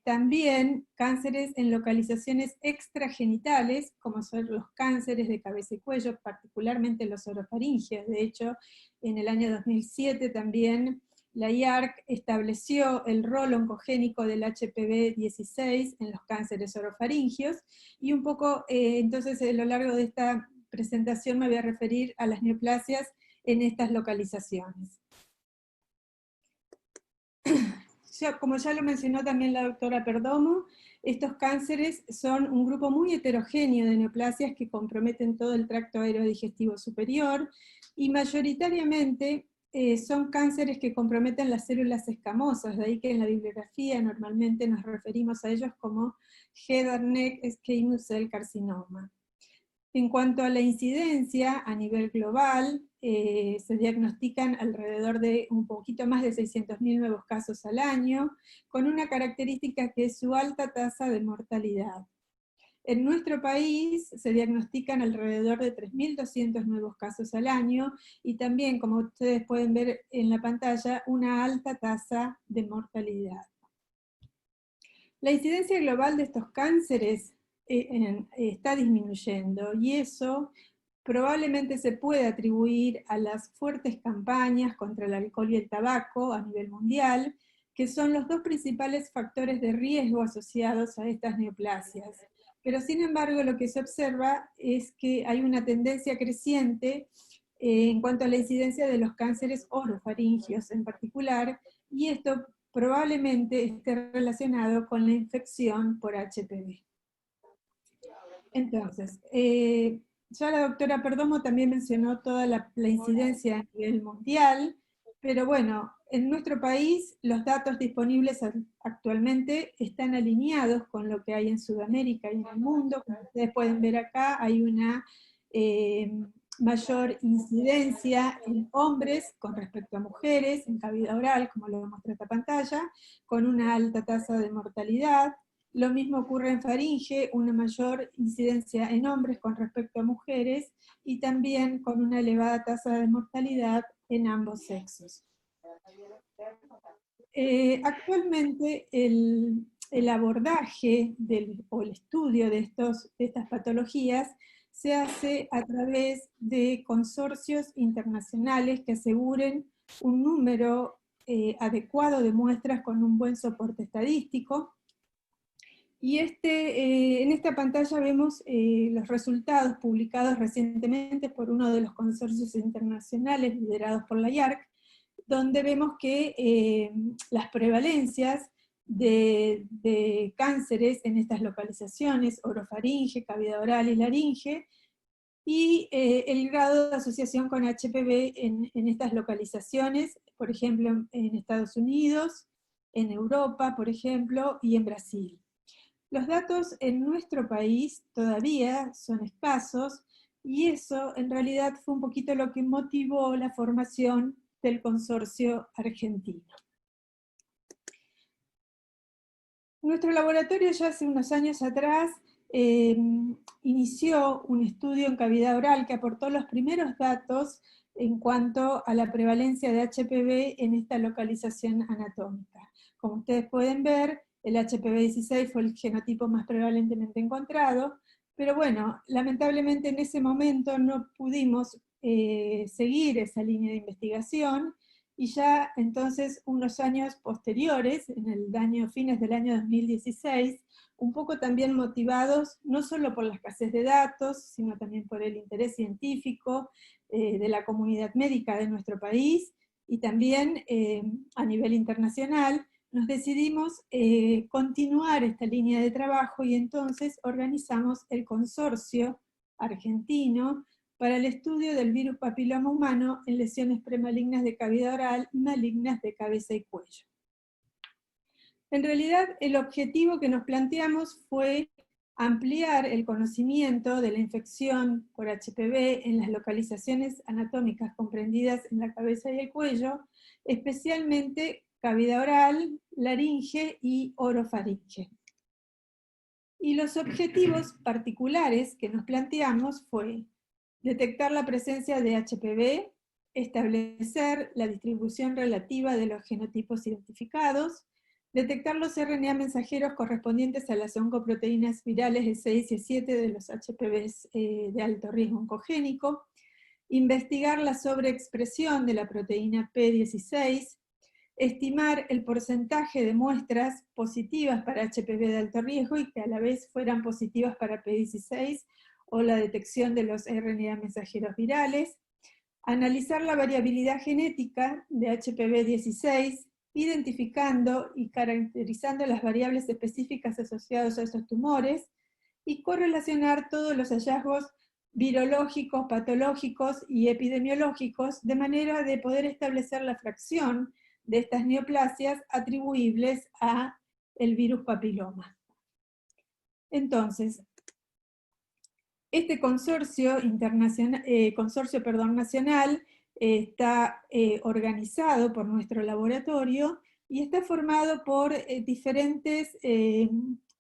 también cánceres en localizaciones extragenitales, como son los cánceres de cabeza y cuello, particularmente los orofaringeos. De hecho, en el año 2007 también la IARC estableció el rol oncogénico del HPV-16 en los cánceres orofaringeos, y un poco, entonces, a lo largo de esta presentación me voy a referir a las neoplasias en estas localizaciones. Como ya lo mencionó también la doctora Perdomo, estos cánceres son un grupo muy heterogéneo de neoplasias que comprometen todo el tracto aerodigestivo superior, y mayoritariamente son cánceres que comprometen las células escamosas, de ahí que en la bibliografía normalmente nos referimos a ellos como Head and Neck Squamous Cell Carcinoma. En cuanto a la incidencia a nivel global, se diagnostican alrededor de un poquito más de 600.000 nuevos casos al año, con una característica que es su alta tasa de mortalidad. En nuestro país se diagnostican alrededor de 3.200 nuevos casos al año, y también, como ustedes pueden ver en la pantalla, una alta tasa de mortalidad. La incidencia global de estos cánceres está disminuyendo, y eso probablemente se puede atribuir a las fuertes campañas contra el alcohol y el tabaco a nivel mundial, que son los dos principales factores de riesgo asociados a estas neoplasias. Pero sin embargo, lo que se observa es que hay una tendencia creciente en cuanto a la incidencia de los cánceres orofaringeos en particular, y esto probablemente esté relacionado con la infección por HPV. Entonces, ya la doctora Perdomo también mencionó toda la incidencia a nivel mundial, pero bueno, en nuestro país los datos disponibles actualmente están alineados con lo que hay en Sudamérica y en el mundo. Como ustedes pueden ver acá, hay una mayor incidencia en hombres con respecto a mujeres en cavidad oral, como lo muestra esta pantalla, con una alta tasa de mortalidad. Lo mismo ocurre en faringe, una mayor incidencia en hombres con respecto a mujeres, y también con una elevada tasa de mortalidad en ambos sexos. Actualmente el abordaje o el estudio de estas patologías se hace a través de consorcios internacionales que aseguren un número adecuado de muestras con un buen soporte estadístico. Y en esta pantalla vemos los resultados publicados recientemente por uno de los consorcios internacionales liderados por la IARC, donde vemos que las prevalencias de cánceres en estas localizaciones, orofaringe, cavidad oral y laringe, y el grado de asociación con HPV en estas localizaciones, por ejemplo, en Estados Unidos, en Europa, por ejemplo, y en Brasil. Los datos en nuestro país todavía son escasos, y eso en realidad fue un poquito lo que motivó la formación del consorcio argentino. Nuestro laboratorio ya hace unos años atrás inició un estudio en cavidad oral que aportó los primeros datos en cuanto a la prevalencia de HPV en esta localización anatómica. Como ustedes pueden ver, el HPV-16 fue el genotipo más prevalentemente encontrado, pero bueno, lamentablemente en ese momento no pudimos seguir esa línea de investigación, y ya entonces unos años posteriores, en el fines del año 2016, un poco también motivados no solo por la escasez de datos, sino también por el interés científico de la comunidad médica de nuestro país, y también a nivel internacional, nos decidimos continuar esta línea de trabajo, y entonces organizamos el consorcio argentino para el estudio del virus papiloma humano en lesiones premalignas de cavidad oral y malignas de cabeza y cuello. En realidad, el objetivo que nos planteamos fue ampliar el conocimiento de la infección por HPV en las localizaciones anatómicas comprendidas en la cabeza y el cuello, especialmente cavidad oral, laringe y orofaringe. Y los objetivos particulares que nos planteamos fue detectar la presencia de HPV, establecer la distribución relativa de los genotipos identificados, detectar los RNA mensajeros correspondientes a las oncoproteínas virales E6 y E7 de los HPVs de alto riesgo oncogénico, investigar la sobreexpresión de la proteína P16, estimar el porcentaje de muestras positivas para HPV de alto riesgo y que a la vez fueran positivas para P16, o la detección de los RNA mensajeros virales, analizar la variabilidad genética de HPV-16, identificando y caracterizando las variables específicas asociadas a estos tumores, y correlacionar todos los hallazgos virológicos, patológicos y epidemiológicos, de manera de poder establecer la fracción de estas neoplasias atribuibles a el virus papiloma. Entonces, este consorcio nacional está organizado por nuestro laboratorio y está formado por diferentes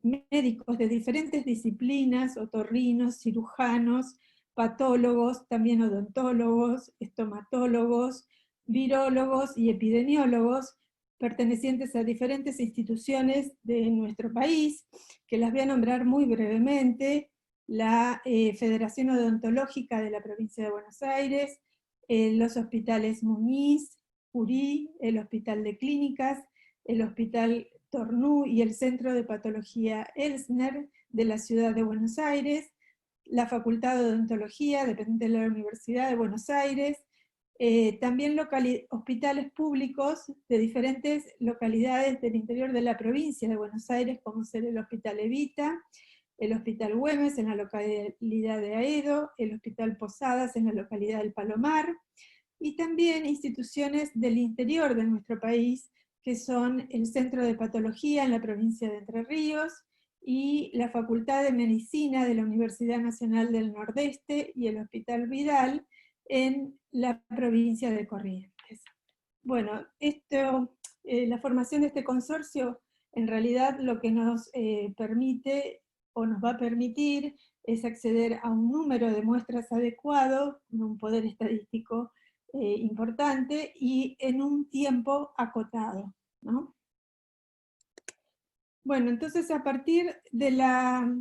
médicos de diferentes disciplinas, otorrinos, cirujanos, patólogos, también odontólogos, estomatólogos, virólogos y epidemiólogos, pertenecientes a diferentes instituciones de nuestro país, que las voy a nombrar muy brevemente: la Federación Odontológica de la Provincia de Buenos Aires, los hospitales Muñiz, Curí, el Hospital de Clínicas, el Hospital Tornú y el Centro de Patología Elsner de la Ciudad de Buenos Aires, la Facultad de Odontología, dependiente de la Universidad de Buenos Aires, también hospitales públicos de diferentes localidades del interior de la provincia de Buenos Aires, como ser el Hospital Evita, el Hospital Güemes en la localidad de Aedo, el Hospital Posadas en la localidad del Palomar, y también instituciones del interior de nuestro país, que son el Centro de Patología en la provincia de Entre Ríos, y la Facultad de Medicina de la Universidad Nacional del Nordeste, y el Hospital Vidal en la provincia de Corrientes. Bueno, la formación de este consorcio en realidad lo que nos permite o nos va a permitir es acceder a un número de muestras adecuado, con un poder estadístico importante y en un tiempo acotado, ¿no? Bueno, entonces a partir de la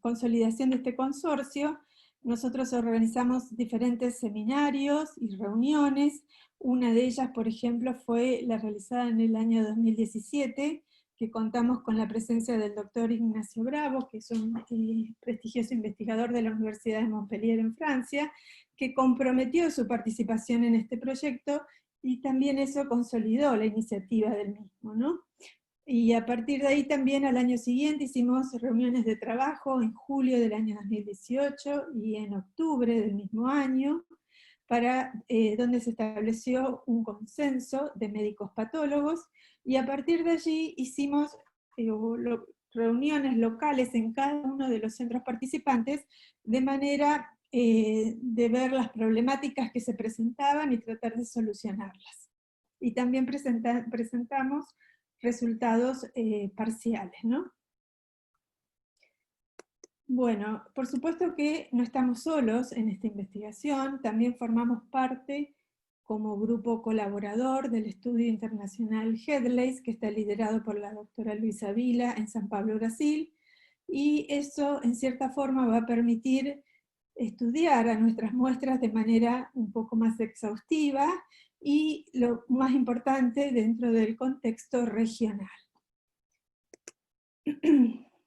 consolidación de este consorcio, nosotros organizamos diferentes seminarios y reuniones. Una de ellas, por ejemplo, fue la realizada en el año 2017, que contamos con la presencia del doctor Ignacio Bravo, que es un prestigioso investigador de la Universidad de Montpellier en Francia, que comprometió su participación en este proyecto y también eso consolidó la iniciativa del mismo, ¿no? Y a partir de ahí también al año siguiente hicimos reuniones de trabajo en julio del año 2018 y en octubre del mismo año, donde se estableció un consenso de médicos patólogos, y a partir de allí hicimos reuniones locales en cada uno de los centros participantes, de manera de ver las problemáticas que se presentaban y tratar de solucionarlas. Y también presentamos resultados parciales, ¿no? Bueno, por supuesto que no estamos solos en esta investigación, también formamos parte como grupo colaborador del estudio internacional Headleys, que está liderado por la doctora Luisa Vila en San Pablo, Brasil, y eso en cierta forma va a permitir estudiar a nuestras muestras de manera un poco más exhaustiva y lo más importante dentro del contexto regional.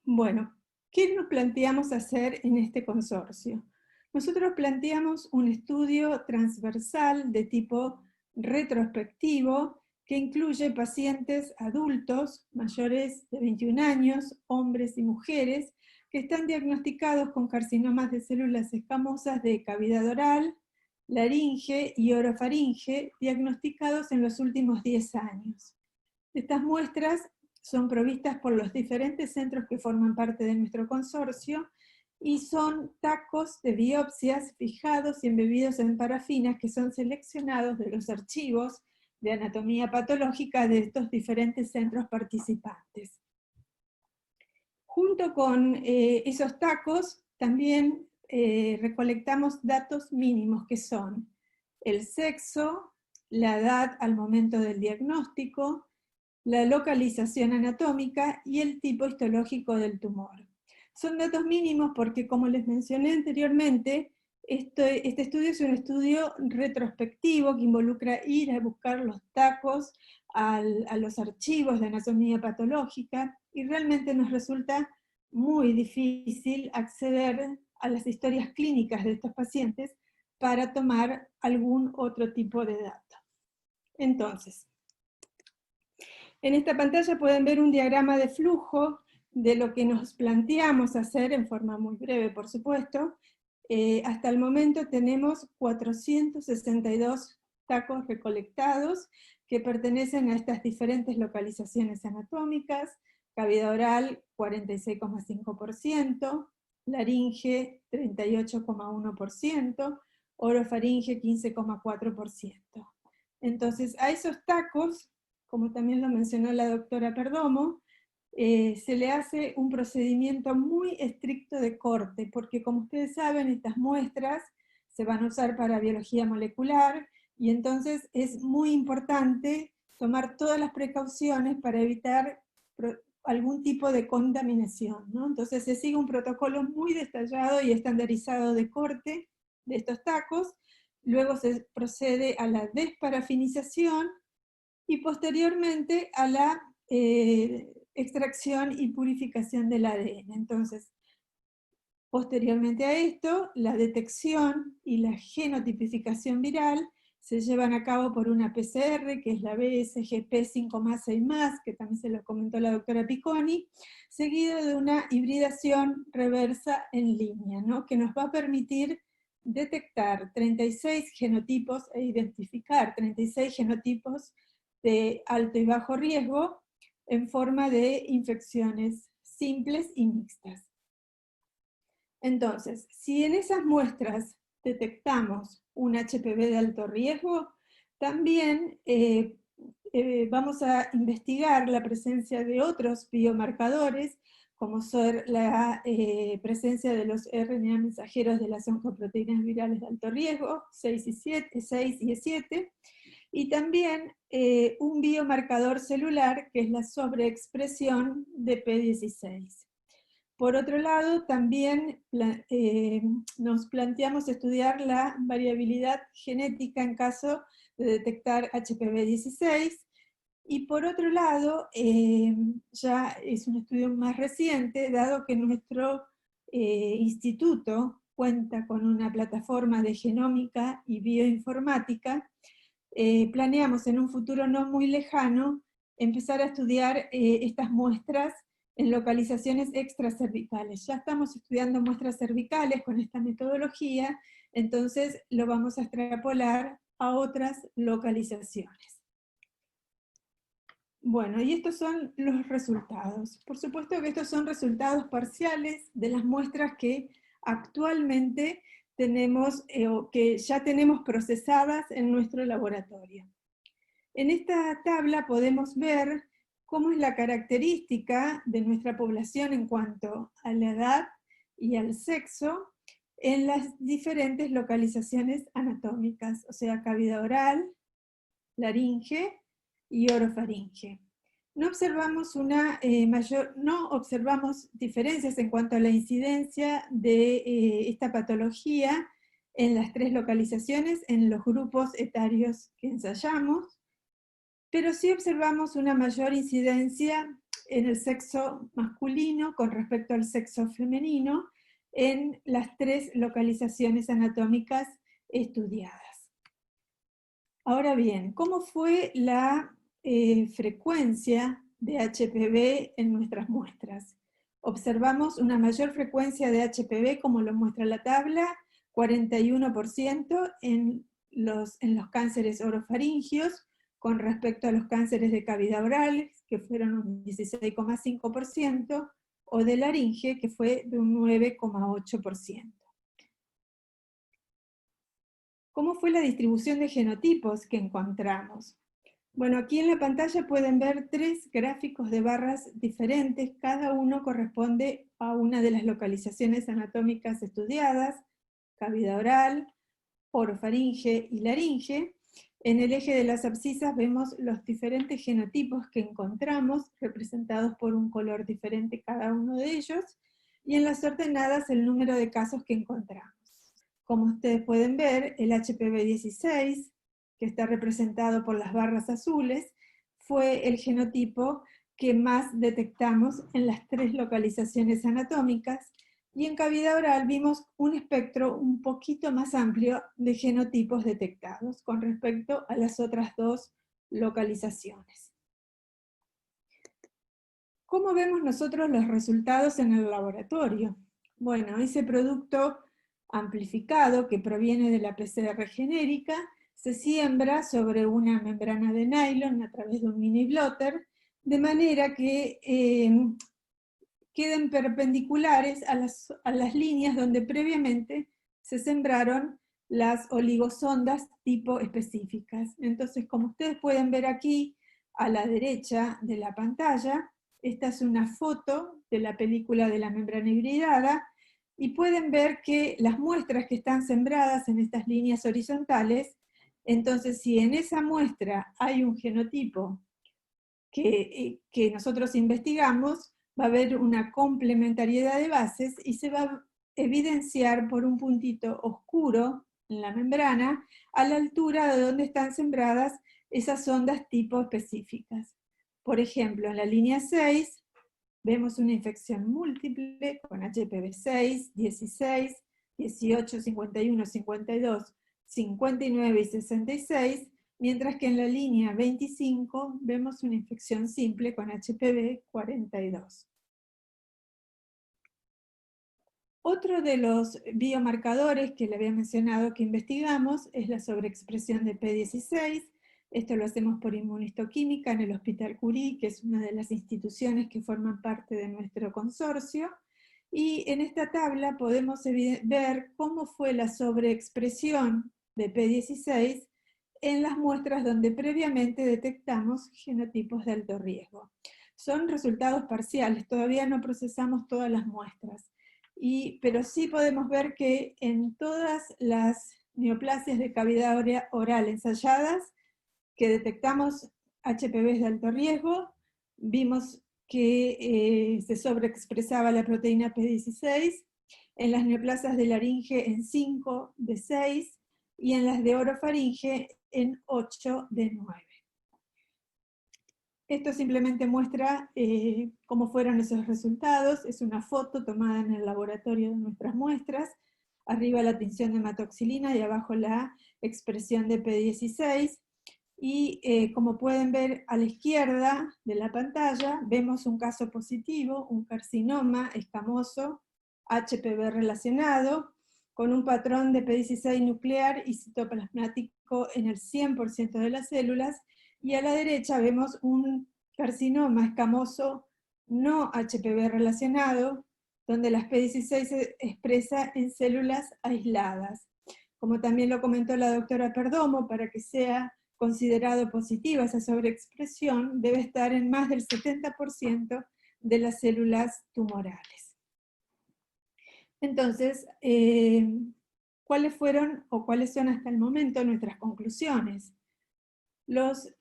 Bueno, ¿qué nos planteamos hacer en este consorcio? Nosotros planteamos un estudio transversal de tipo retrospectivo que incluye pacientes adultos mayores de 21 años, hombres y mujeres, que están diagnosticados con carcinomas de células escamosas de cavidad oral, laringe y orofaringe, diagnosticados en los últimos 10 años. Estas muestras son provistas por los diferentes centros que forman parte de nuestro consorcio y son tacos de biopsias fijados y embebidos en parafinas que son seleccionados de los archivos de anatomía patológica de estos diferentes centros participantes. Junto con esos tacos también recolectamos datos mínimos que son el sexo, la edad al momento del diagnóstico, la localización anatómica y el tipo histológico del tumor. Son datos mínimos porque, como les mencioné anteriormente, este estudio es un estudio retrospectivo que involucra ir a buscar los tacos a los archivos de anatomía patológica, y realmente nos resulta muy difícil acceder a las historias clínicas de estos pacientes para tomar algún otro tipo de dato. Entonces, en esta pantalla pueden ver un diagrama de flujo de lo que nos planteamos hacer, en forma muy breve por supuesto. Hasta el momento tenemos 462 tacos recolectados que pertenecen a estas diferentes localizaciones anatómicas: cavidad oral 46,5%, laringe 38,1%, orofaringe 15,4%. Entonces a esos tacos, como también lo mencionó la doctora Perdomo, se le hace un procedimiento muy estricto de corte, porque como ustedes saben, estas muestras se van a usar para biología molecular, y entonces es muy importante tomar todas las precauciones para evitar algún tipo de contaminación, ¿no? Entonces se sigue un protocolo muy detallado y estandarizado de corte de estos tacos, luego se procede a la desparafinización, y posteriormente a la extracción y purificación del ADN. Entonces, posteriormente a esto, la detección y la genotipificación viral se llevan a cabo por una PCR, que es la BSGP 5+6+, que también se lo comentó la doctora Picconi, seguido de una hibridación reversa en línea, ¿no? Que nos va a permitir detectar 36 genotipos e identificar 36 genotipos de alto y bajo riesgo en forma de infecciones simples y mixtas. Entonces, si en esas muestras detectamos un HPV de alto riesgo, también vamos a investigar la presencia de otros biomarcadores, como son la presencia de los RNA mensajeros de las oncoproteínas virales de alto riesgo, 6 y 7, y también un biomarcador celular que es la sobreexpresión de P16. Por otro lado, también nos planteamos estudiar la variabilidad genética en caso de detectar HPV-16, y por otro lado, ya es un estudio más reciente, dado que nuestro instituto cuenta con una plataforma de genómica y bioinformática, planeamos en un futuro no muy lejano empezar a estudiar estas muestras en localizaciones extracervicales. Ya estamos estudiando muestras cervicales con esta metodología, entonces lo vamos a extrapolar a otras localizaciones. Bueno, y estos son los resultados. Por supuesto que estos son resultados parciales de las muestras que actualmente tenemos, o que ya tenemos procesadas en nuestro laboratorio. En esta tabla podemos ver cómo es la característica de nuestra población en cuanto a la edad y al sexo en las diferentes localizaciones anatómicas, o sea, cavidad oral, laringe y orofaringe. No observamos no observamos diferencias en cuanto a la incidencia de esta patología en las tres localizaciones, en los grupos etarios que ensayamos, pero sí observamos una mayor incidencia en el sexo masculino con respecto al sexo femenino en las tres localizaciones anatómicas estudiadas. Ahora bien, ¿cómo fue la frecuencia de HPV en nuestras muestras? Observamos una mayor frecuencia de HPV, como lo muestra la tabla, 41% en los cánceres orofaringios, con respecto a los cánceres de cavidad oral, que fueron un 16,5%, o de laringe, que fue de un 9,8%. ¿Cómo fue la distribución de genotipos que encontramos? Bueno, aquí en la pantalla pueden ver 3 gráficos de barras diferentes, cada uno corresponde a una de las localizaciones anatómicas estudiadas, cavidad oral, orofaringe y laringe. En el eje de las abscisas vemos los diferentes genotipos que encontramos, representados por un color diferente cada uno de ellos, y en las ordenadas el número de casos que encontramos. Como ustedes pueden ver, el HPV-16, que está representado por las barras azules, fue el genotipo que más detectamos en las 3 localizaciones anatómicas, y en cavidad oral vimos un espectro un poquito más amplio de genotipos detectados con respecto a las otras 2 localizaciones. ¿Cómo vemos nosotros los resultados en el laboratorio? Bueno, ese producto amplificado que proviene de la PCR genérica se siembra sobre una membrana de nylon a través de un mini blotter, de manera que queden perpendiculares a las líneas donde previamente se sembraron las oligosondas tipo específicas. Entonces, como ustedes pueden ver aquí, a la derecha de la pantalla, esta es una foto de la película de la membrana hibridada, y pueden ver que las muestras que están sembradas en estas líneas horizontales, entonces si en esa muestra hay un genotipo que nosotros investigamos, va a haber una complementariedad de bases y se va a evidenciar por un puntito oscuro en la membrana a la altura de donde están sembradas esas ondas tipo específicas. Por ejemplo, en la línea 6 vemos una infección múltiple con HPV 6, 16, 18, 51, 52, 59 y 66, mientras que en la línea 25 vemos una infección simple con HPV 42. Otro de los biomarcadores que le había mencionado que investigamos es la sobreexpresión de P16. Esto lo hacemos por inmunistoquímica en el Hospital Curie, que es una de las instituciones que forman parte de nuestro consorcio. Y en esta tabla podemos ver cómo fue la sobreexpresión de P16 en las muestras donde previamente detectamos genotipos de alto riesgo. Son resultados parciales, todavía no procesamos todas las muestras, pero sí podemos ver que en todas las neoplasias de cavidad oral ensayadas que detectamos HPVs de alto riesgo, vimos que se sobreexpresaba la proteína P16, en las neoplasias de laringe en 5 de 6, y en las de orofaringe en 8 de 9. Esto simplemente muestra cómo fueron esos resultados. Es una foto tomada en el laboratorio de nuestras muestras. Arriba la tinción de hematoxilina y abajo la expresión de P16. Y como pueden ver a la izquierda de la pantalla, vemos un caso positivo, un carcinoma escamoso, HPV relacionado, con un patrón de P16 nuclear y citoplasmático en el 100% de las células, y a la derecha vemos un carcinoma escamoso no HPV relacionado, donde las P16 se expresa en células aisladas. Como también lo comentó la doctora Perdomo, para que sea considerado positiva esa sobreexpresión, debe estar en más del 70% de las células tumorales. Entonces, ¿cuáles fueron o cuáles son hasta el momento nuestras conclusiones? Los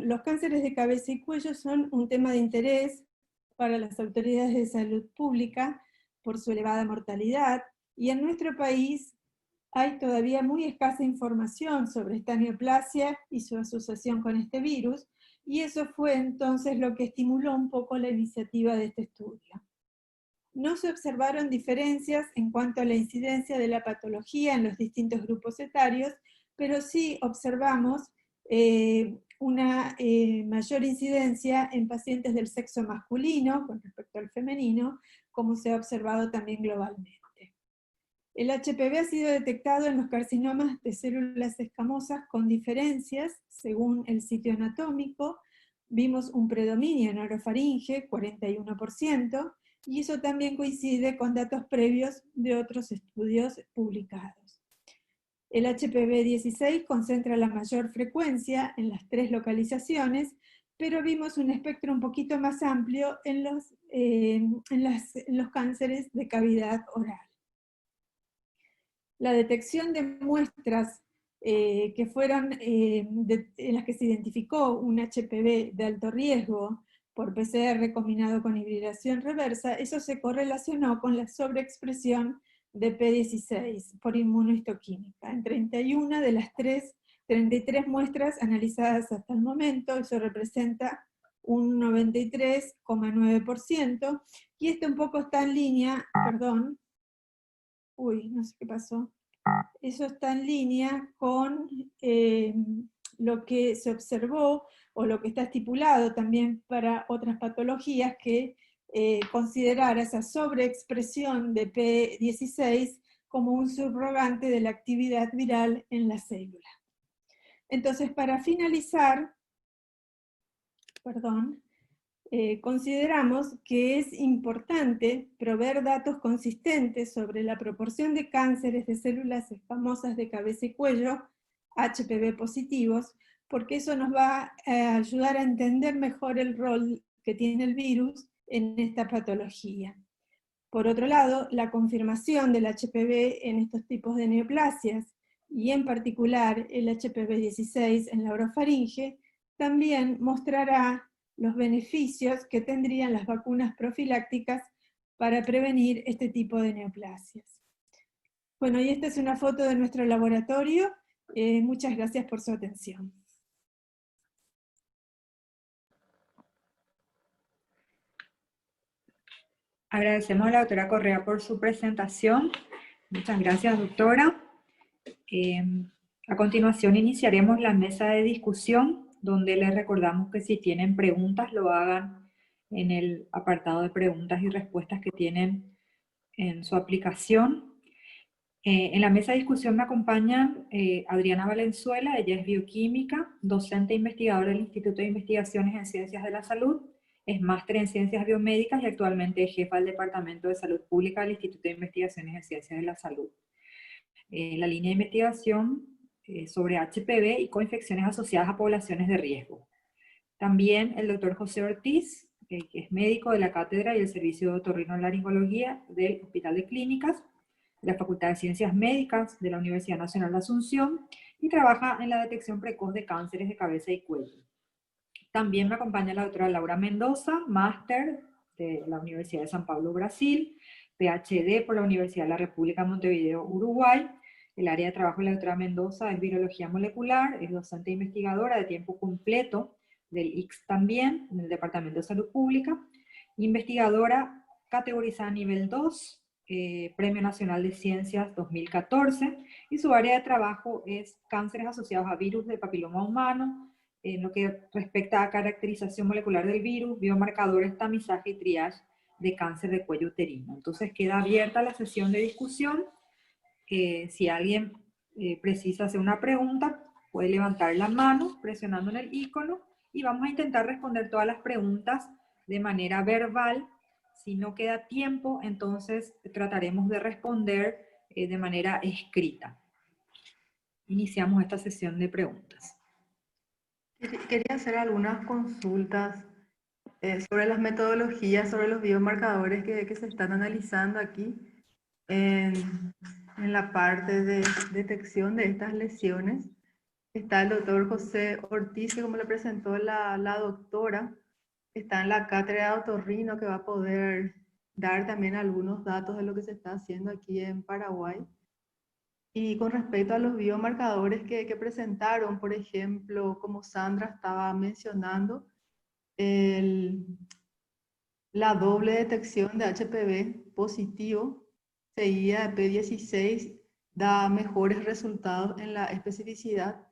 los cánceres de cabeza y cuello son un tema de interés para las autoridades de salud pública por su elevada mortalidad, y en nuestro país hay todavía muy escasa información sobre esta neoplasia y su asociación con este virus, y eso fue entonces lo que estimuló un poco la iniciativa de este estudio. No se observaron diferencias en cuanto a la incidencia de la patología en los distintos grupos etarios, pero sí observamos una mayor incidencia en pacientes del sexo masculino con respecto al femenino, como se ha observado también globalmente. El HPV ha sido detectado en los carcinomas de células escamosas con diferencias según el sitio anatómico. Vimos un predominio en orofaringe, 41%, y eso también coincide con datos previos de otros estudios publicados. El HPV-16 concentra la mayor frecuencia en las 3 localizaciones, pero vimos un espectro un poquito más amplio en los cánceres de cavidad oral. La detección de muestras que fueron en las que se identificó un HPV de alto riesgo por PCR combinado con hibridación reversa, eso se correlacionó con la sobreexpresión de P16 por inmunohistoquímica. En 31 de las 33 muestras analizadas hasta el momento, eso representa un 93,9%, y esto un poco está en línea, perdón, no sé qué pasó. Eso está en línea con lo que se observó o lo que está estipulado también para otras patologías, que considerara esa sobreexpresión de P16 como un subrogante de la actividad viral en la célula. Entonces, para finalizar, consideramos que es importante proveer datos consistentes sobre la proporción de cánceres de células escamosas de cabeza y cuello, HPV positivos, porque eso nos va a ayudar a entender mejor el rol que tiene el virus en esta patología. Por otro lado, la confirmación del HPV en estos tipos de neoplasias, y en particular el HPV-16 en la orofaringe, también mostrará los beneficios que tendrían las vacunas profilácticas para prevenir este tipo de neoplasias. Bueno, y esta es una foto de nuestro laboratorio. Muchas gracias por su atención. Agradecemos a la doctora Correa por su presentación. Muchas gracias, doctora. A continuación iniciaremos la mesa de discusión, donde les recordamos que si tienen preguntas lo hagan en el apartado de preguntas y respuestas que tienen en su aplicación. En la mesa de discusión me acompañan Adriana Valenzuela, ella es bioquímica, docente e investigadora del Instituto de Investigaciones en Ciencias de la Salud, es máster en Ciencias Biomédicas y actualmente es jefa del Departamento de Salud Pública del Instituto de Investigaciones en Ciencias de la Salud. La línea de investigación sobre HPV y coinfecciones asociadas a poblaciones de riesgo. También el doctor José Ortiz, que es médico de la cátedra y el servicio de otorrinolaringología del Hospital de Clínicas, de la Facultad de Ciencias Médicas de la Universidad Nacional de Asunción, y trabaja en la detección precoz de cánceres de cabeza y cuello. También me acompaña la doctora Laura Mendoza, máster de la Universidad de San Pablo, Brasil, PhD por la Universidad de la República de Montevideo, Uruguay. El área de trabajo de la doctora Mendoza es virología molecular, es docente e investigadora de tiempo completo del ICS también, en el Departamento de Salud Pública, investigadora categorizada a nivel 2, Premio Nacional de Ciencias 2014, y su área de trabajo es cánceres asociados a virus del papiloma humano, en lo que respecta a caracterización molecular del virus, biomarcadores, tamizaje y triage de cáncer de cuello uterino. Entonces queda abierta la sesión de discusión. Si alguien precisa hacer una pregunta, puede levantar la mano presionando en el icono y vamos a intentar responder todas las preguntas de manera verbal. Si no queda tiempo, entonces trataremos de responder de manera escrita. Iniciamos esta sesión de preguntas. Quería hacer algunas consultas sobre las metodologías, sobre los biomarcadores que se están analizando aquí en la parte de detección de estas lesiones. Está el doctor José Ortiz, que como le presentó la doctora, está en la cátedra de otorrino, que va a poder dar también algunos datos de lo que se está haciendo aquí en Paraguay. Y con respecto a los biomarcadores que presentaron, por ejemplo, como Sandra estaba mencionando, la doble detección de HPV positivo seguida de P16 da mejores resultados en la especificidad.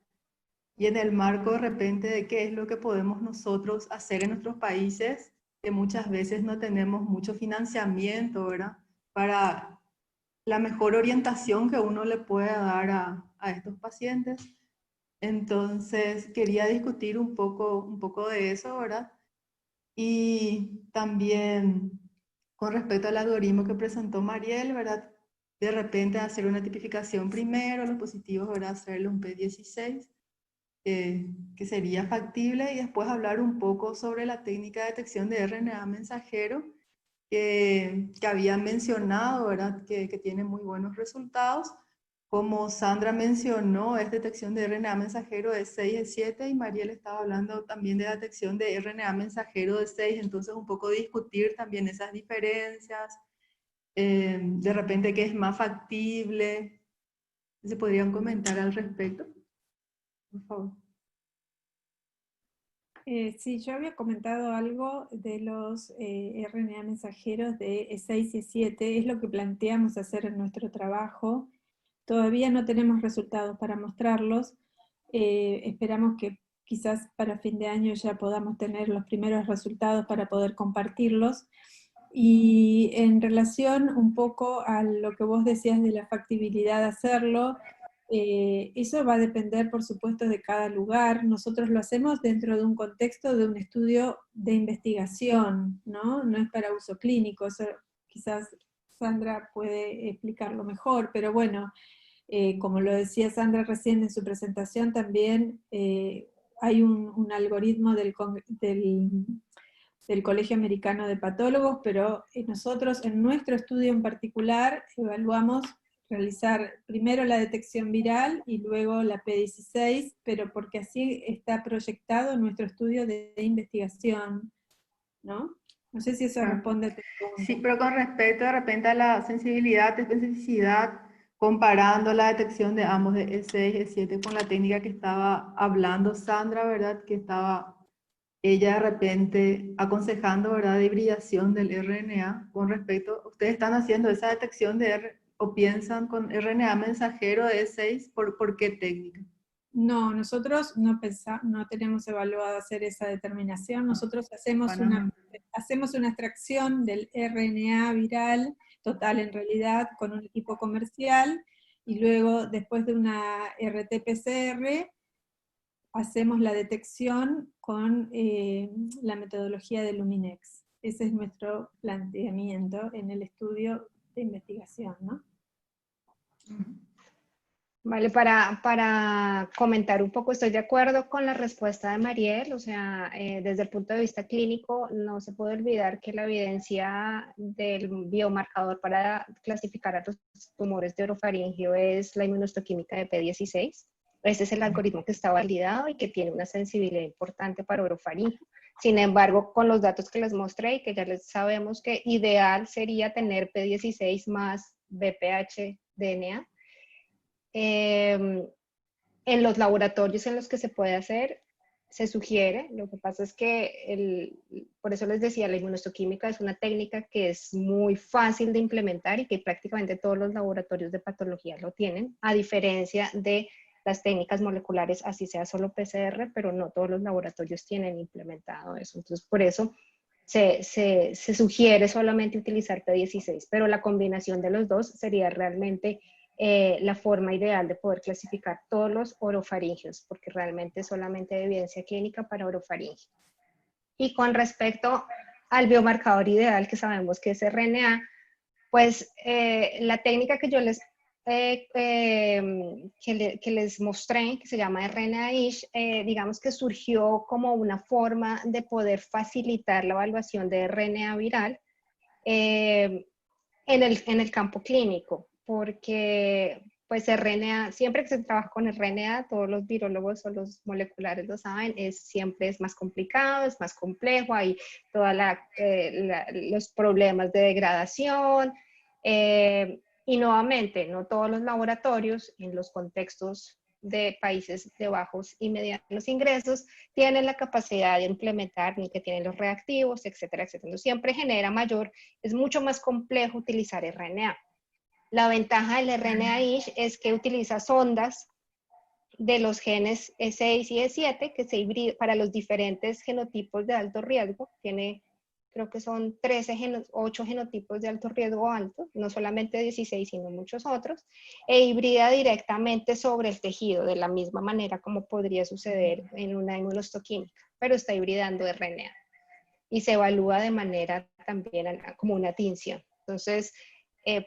Y en el marco de repente de qué es lo que podemos nosotros hacer en nuestros países, que muchas veces no tenemos mucho financiamiento, ¿verdad? Para la mejor orientación que uno le pueda dar a estos pacientes. Entonces, quería discutir un poco de eso, ¿verdad? Y también con respecto al algoritmo que presentó Mariel, ¿verdad? De repente hacer una tipificación primero, los positivos, ¿verdad? Hacerle un P16, que sería factible, y después hablar un poco sobre la técnica de detección de RNA mensajero, que habían mencionado, ¿verdad? Que tiene muy buenos resultados. Como Sandra mencionó, es detección de RNA mensajero de 6 y 7, y Mariel estaba hablando también de detección de RNA mensajero de 6, entonces un poco discutir también esas diferencias, de repente qué es más factible. ¿Se podrían comentar al respecto? Por favor. Sí, yo había comentado algo de los RNA mensajeros de E6 y E7, es lo que planteamos hacer en nuestro trabajo. Todavía no tenemos resultados para mostrarlos, esperamos que quizás para fin de año ya podamos tener los primeros resultados para poder compartirlos. Y en relación un poco a lo que vos decías de la factibilidad de hacerlo, eso va a depender, por supuesto, de cada lugar. Nosotros lo hacemos dentro de un contexto de un estudio de investigación, ¿no? No es para uso clínico, eso quizás Sandra puede explicarlo mejor, pero bueno, como lo decía Sandra recién en su presentación, también hay un algoritmo del Colegio Americano de Patólogos, pero nosotros en nuestro estudio en particular evaluamos realizar primero la detección viral y luego la P16, pero porque así está proyectado nuestro estudio de investigación, ¿no? No sé si eso responde a tu pregunta. Sí, pero con respecto de repente a la sensibilidad, especificidad, comparando la detección de ambos, de E6 y E7, con la técnica que estaba hablando Sandra, ¿verdad? Que estaba ella de repente aconsejando, ¿verdad?, de hibridación del RNA con respecto, ¿ustedes están haciendo esa detección o piensan con RNA mensajero de E6? ¿Por qué técnica? No, nosotros no tenemos evaluado hacer esa determinación. Nosotros hacemos una extracción del RNA viral total en realidad con un equipo comercial, y luego después de una RT-PCR hacemos la detección con la metodología de Luminex. Ese es nuestro planteamiento en el estudio de investigación, ¿no? Vale, para comentar un poco, estoy de acuerdo con la respuesta de Mariel, o sea, desde el punto de vista clínico, no se puede olvidar que la evidencia del biomarcador para clasificar a los tumores de orofaringio es la inmunohistoquímica de P16. Ese es el algoritmo que está validado y que tiene una sensibilidad importante para orofaringio. Sin embargo, con los datos que les mostré y que ya les sabemos que ideal sería tener P16 más VPH-DNA, en los laboratorios en los que se puede hacer, se sugiere. Lo que pasa es que, por eso les decía, la inmunohistoquímica es una técnica que es muy fácil de implementar y que prácticamente todos los laboratorios de patología lo tienen, a diferencia de las técnicas moleculares, así sea solo PCR, pero no todos los laboratorios tienen implementado eso. Entonces, por eso se sugiere solamente utilizar P16, pero la combinación de los dos sería realmente la forma ideal de poder clasificar todos los orofaringios, porque realmente solamente hay evidencia clínica para orofaringio. Y con respecto al biomarcador ideal, que sabemos que es RNA, pues la técnica que yo que les mostré, que se llama RNA-ISH, digamos que surgió como una forma de poder facilitar la evaluación de RNA viral en el campo clínico, porque pues RNA, siempre que se trabaja con RNA, todos los virólogos o los moleculares lo saben, siempre es más complicado, es más complejo, hay todos los problemas de degradación, y nuevamente, no todos los laboratorios en los contextos de países de bajos y medianos ingresos tienen la capacidad de implementar, ni que tienen los reactivos, etcétera, etcétera. Entonces, siempre genera es mucho más complejo utilizar RNA. La ventaja del RNA-ISH es que utiliza sondas de los genes E6 y E7 que se hibridan para los diferentes genotipos de alto riesgo. Tiene, creo que son 8 genotipos de alto riesgo alto, no solamente 16, sino muchos otros, e hibrida directamente sobre el tejido, de la misma manera como podría suceder en una inmunohistoquímica, pero está hibridando RNA. Y se evalúa de manera también como una tinción. Entonces,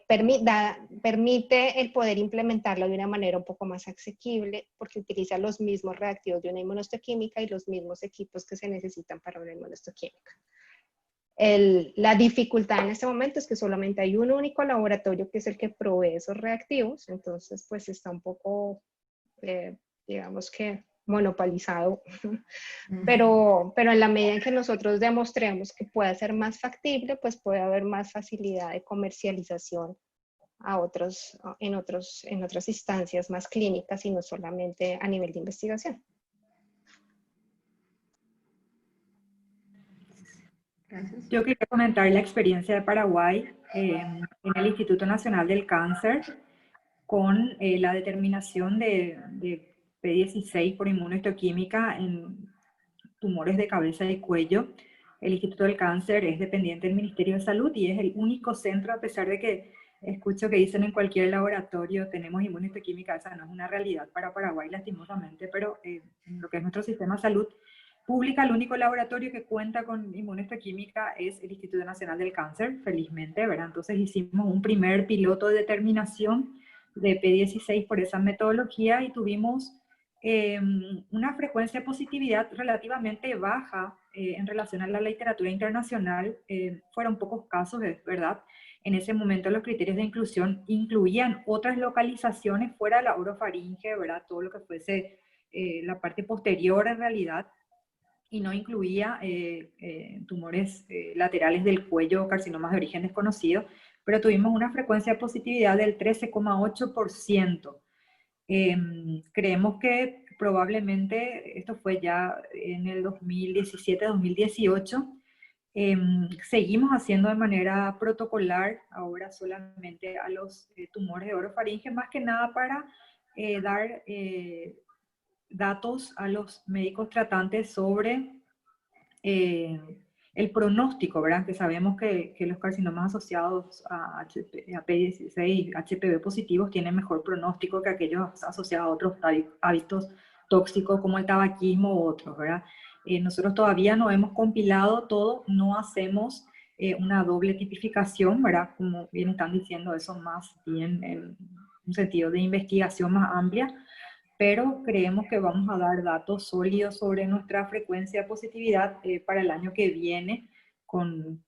permite el poder implementarlo de una manera un poco más asequible porque utiliza los mismos reactivos de una inmunohistoquímica y los mismos equipos que se necesitan para una inmunohistoquímica. La dificultad en este momento es que solamente hay un único laboratorio que es el que provee esos reactivos, entonces pues está un poco, digamos que monopolizado, pero en la medida en que nosotros demostremos que pueda ser más factible, pues puede haber más facilidad de comercialización en otras instancias más clínicas y no solamente a nivel de investigación. Gracias. Yo quería comentar la experiencia de Paraguay en el Instituto Nacional del Cáncer con la determinación de P16 por inmunohistoquímica en tumores de cabeza y cuello. El Instituto del Cáncer es dependiente del Ministerio de Salud y es el único centro, a pesar de que escucho que dicen en cualquier laboratorio tenemos inmunohistoquímica, esa no es una realidad para Paraguay lastimosamente, pero en lo que es nuestro sistema de salud pública, el único laboratorio que cuenta con inmunohistoquímica es el Instituto Nacional del Cáncer, felizmente, ¿verdad? Entonces hicimos un primer piloto de determinación de P16 por esa metodología y tuvimos una frecuencia de positividad relativamente baja en relación a la literatura internacional. Fueron pocos casos, es verdad. En ese momento los criterios de inclusión incluían otras localizaciones fuera de la orofaringe, ¿verdad? Todo lo que fuese la parte posterior en realidad, y no incluía tumores laterales del cuello o carcinomas de origen desconocido, pero tuvimos una frecuencia de positividad del 13,8%. Creemos que probablemente, esto fue ya en el 2017-2018, seguimos haciendo de manera protocolar ahora solamente a los tumores de orofaringe, más que nada para dar datos a los médicos tratantes sobre el pronóstico, ¿verdad? Que sabemos que los carcinomas asociados a P16, HPV positivos tienen mejor pronóstico que aquellos asociados a otros hábitos tóxicos como el tabaquismo u otros, ¿verdad? Nosotros todavía no hemos compilado todo, no hacemos una doble tipificación, ¿verdad? Como bien están diciendo, eso más bien un sentido de investigación más amplia, pero creemos que vamos a dar datos sólidos sobre nuestra frecuencia de positividad para el año que viene, con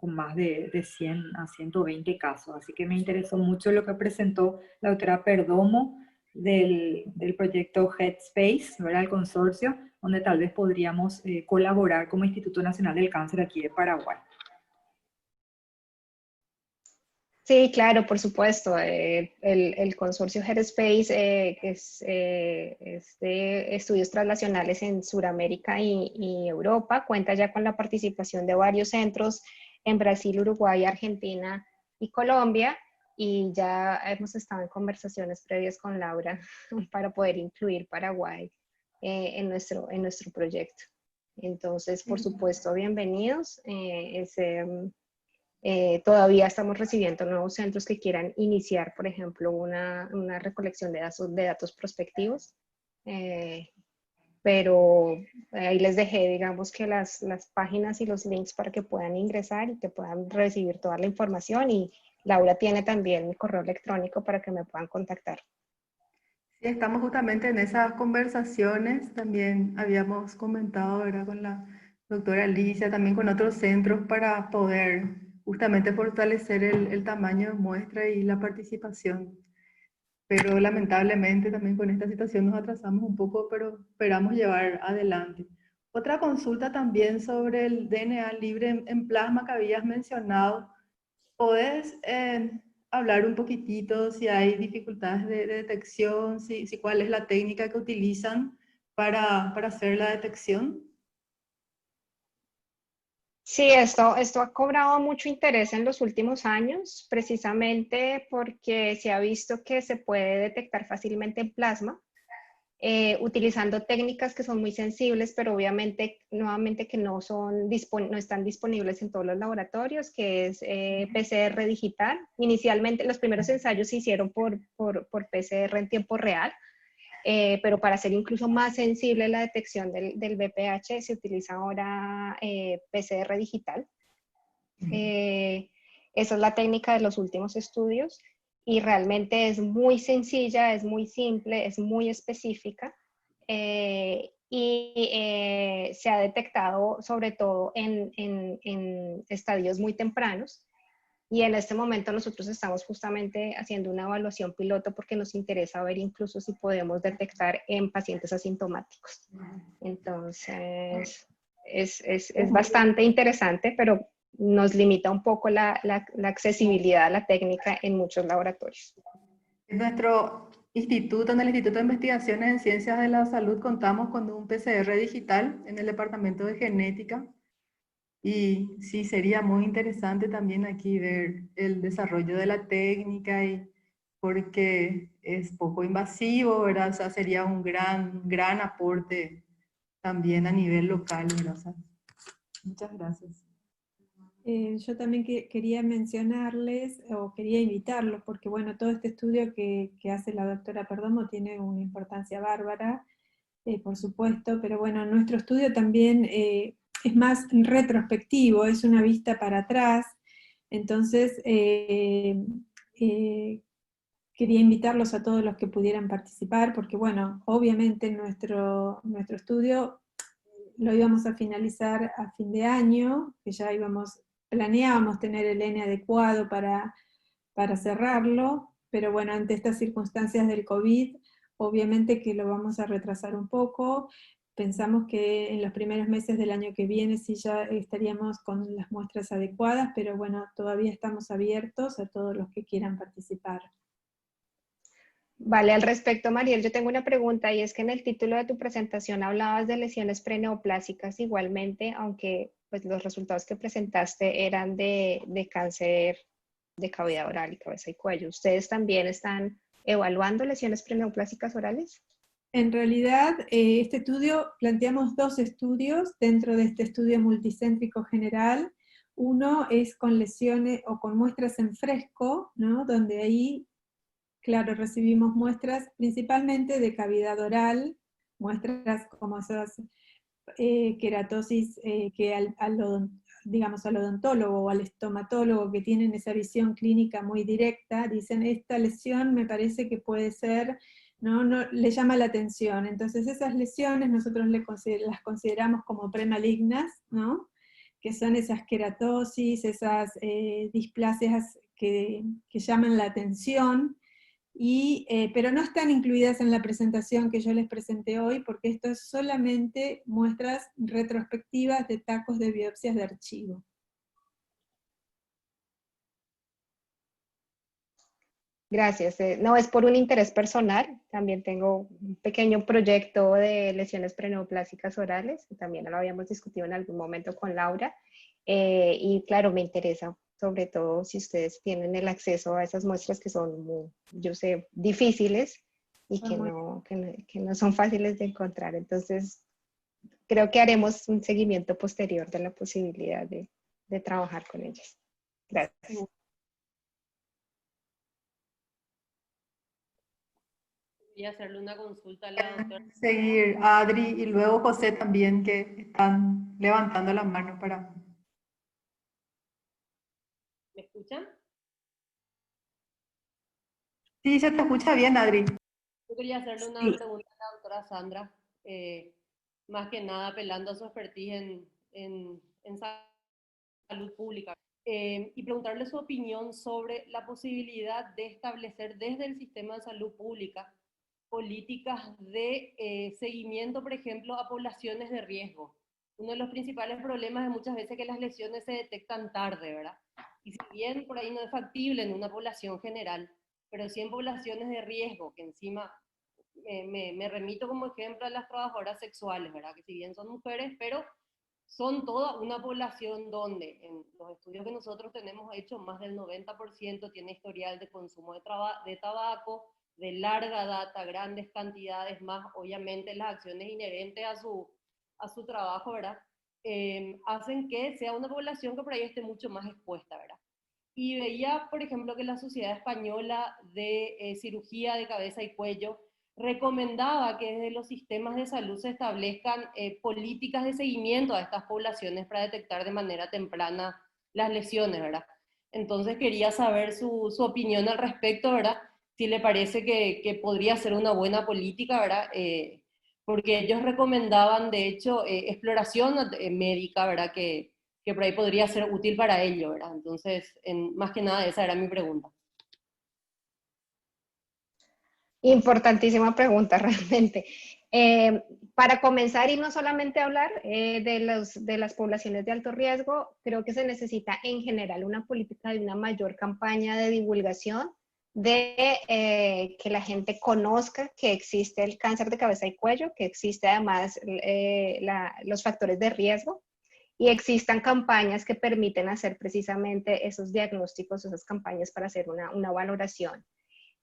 más de 100 a 120 casos. Así que me interesó mucho lo que presentó la doctora Perdomo del proyecto Headspace, ¿verdad? El consorcio, donde tal vez podríamos colaborar como Instituto Nacional del Cáncer aquí de Paraguay. Sí, claro, por supuesto. El consorcio Headspace es de estudios translacionales en Sudamérica y Europa. Cuenta ya con la participación de varios centros en Brasil, Uruguay, Argentina y Colombia. Y ya hemos estado en conversaciones previas con Laura para poder incluir Paraguay en nuestro proyecto. Entonces, por supuesto, bienvenidos. Todavía estamos recibiendo nuevos centros que quieran iniciar, por ejemplo, una recolección de datos prospectivos, pero ahí les dejé, digamos, que las páginas y los links para que puedan ingresar y que puedan recibir toda la información, y Laura tiene también mi correo electrónico para que me puedan contactar. Sí, estamos justamente en esas conversaciones, también habíamos comentado, ¿verdad?, con la doctora Alicia, también con otros centros para poder justamente fortalecer el tamaño de muestra y la participación. Pero lamentablemente también con esta situación nos atrasamos un poco, pero esperamos llevar adelante. Otra consulta también sobre el DNA libre en plasma que habías mencionado. ¿Podés hablar un poquitito si hay dificultades de detección, si cuál es la técnica que utilizan para hacer la detección? Sí, esto ha cobrado mucho interés en los últimos años, precisamente porque se ha visto que se puede detectar fácilmente en plasma, utilizando técnicas que son muy sensibles, pero obviamente, nuevamente, que no están disponibles en todos los laboratorios, que es PCR digital. Inicialmente, los primeros ensayos se hicieron por PCR en tiempo real, pero para hacer incluso más sensible la detección del VPH se utiliza ahora PCR digital. Esa es la técnica de los últimos estudios y realmente es muy sencilla, es muy simple, es muy específica, y se ha detectado sobre todo en estadios muy tempranos. Y en este momento nosotros estamos justamente haciendo una evaluación piloto porque nos interesa ver incluso si podemos detectar en pacientes asintomáticos. Entonces, es bastante interesante, pero nos limita un poco la accesibilidad a la técnica en muchos laboratorios. En nuestro instituto, en el Instituto de Investigaciones en Ciencias de la Salud, contamos con un PCR digital en el departamento de genética. Y sí, sería muy interesante también aquí ver el desarrollo de la técnica, y porque es poco invasivo, ¿verdad? O sea, sería un gran aporte también a nivel local, ¿verdad? O sea, muchas gracias. Yo también quería mencionarles, o quería invitarlos, porque bueno, todo este estudio que hace la doctora Perdomo tiene una importancia bárbara, por supuesto, pero bueno, nuestro estudio también es más retrospectivo, es una vista para atrás. Entonces quería invitarlos a todos los que pudieran participar, porque bueno, obviamente nuestro estudio lo íbamos a finalizar a fin de año, que ya planeábamos tener el N adecuado para cerrarlo, pero bueno, ante estas circunstancias del COVID, obviamente que lo vamos a retrasar un poco. Pensamos que en los primeros meses del año que viene sí ya estaríamos con las muestras adecuadas, pero bueno, todavía estamos abiertos a todos los que quieran participar. Vale, al respecto, Mariel, yo tengo una pregunta, y es que en el título de tu presentación hablabas de lesiones preneoplásicas igualmente, aunque pues, los resultados que presentaste eran de cáncer de cavidad oral y cabeza y cuello. ¿Ustedes también están evaluando lesiones preneoplásicas orales? En realidad, este estudio, planteamos dos estudios dentro de este estudio multicéntrico general. Uno es con lesiones o con muestras en fresco, ¿no? Donde ahí, claro, recibimos muestras principalmente de cavidad oral, muestras como esas queratosis que digamos, al odontólogo o al estomatólogo que tienen esa visión clínica muy directa, dicen, esta lesión me parece que puede ser, no le llama la atención. Entonces esas lesiones nosotros las consideramos como premalignas, ¿no? Que son esas queratosis, esas displasias que llaman la atención, pero no están incluidas en la presentación que yo les presenté hoy, porque esto es solamente muestras retrospectivas de tacos de biopsias de archivo. Gracias. No, es por un interés personal. También tengo un pequeño proyecto de lesiones preneoplásicas orales, que también lo habíamos discutido en algún momento con Laura. Y claro, me interesa, sobre todo si ustedes tienen el acceso a esas muestras que son, yo sé, difíciles y que no son fáciles de encontrar. Entonces, creo que haremos un seguimiento posterior de la posibilidad de trabajar con ellas. Gracias. Y hacerle una consulta a la doctora. Seguir Adri y luego José también, que están levantando la mano para... ¿Me escuchan? Sí, se te escucha bien, Adri. Yo quería hacerle una Sí. pregunta a la doctora Sandra, más que nada apelando a su expertise en salud pública, y preguntarle su opinión sobre la posibilidad de establecer desde el sistema de salud pública políticas de seguimiento, por ejemplo, a poblaciones de riesgo. Uno de los principales problemas es muchas veces que las lesiones se detectan tarde, ¿verdad? Y si bien por ahí no es factible en una población general, pero sí en poblaciones de riesgo, que encima me remito como ejemplo a las trabajadoras sexuales, ¿verdad? Que si bien son mujeres, pero son toda una población donde en los estudios que nosotros tenemos hechos, más del 90% tiene historial de consumo de tabaco, de larga data, grandes cantidades, más obviamente las acciones inherentes a su trabajo, ¿verdad? Hacen que sea una población que por ahí esté mucho más expuesta, ¿verdad? Y veía, por ejemplo, que la Sociedad Española de Cirugía de Cabeza y Cuello recomendaba que desde los sistemas de salud se establezcan políticas de seguimiento a estas poblaciones para detectar de manera temprana las lesiones, ¿verdad? Entonces quería saber su opinión al respecto, ¿verdad? Si le parece que podría ser una buena política, ¿verdad? Porque ellos recomendaban, de hecho, exploración médica, ¿verdad? Que por ahí podría ser útil para ello, ¿verdad? Entonces, más que nada, esa era mi pregunta. Importantísima pregunta, realmente. Para comenzar y no solamente hablar de las poblaciones de alto riesgo, creo que se necesita en general una política de una mayor campaña de divulgación, de que la gente conozca que existe el cáncer de cabeza y cuello, que existe además los factores de riesgo, y existan campañas que permiten hacer precisamente esos diagnósticos, esas campañas para hacer una valoración.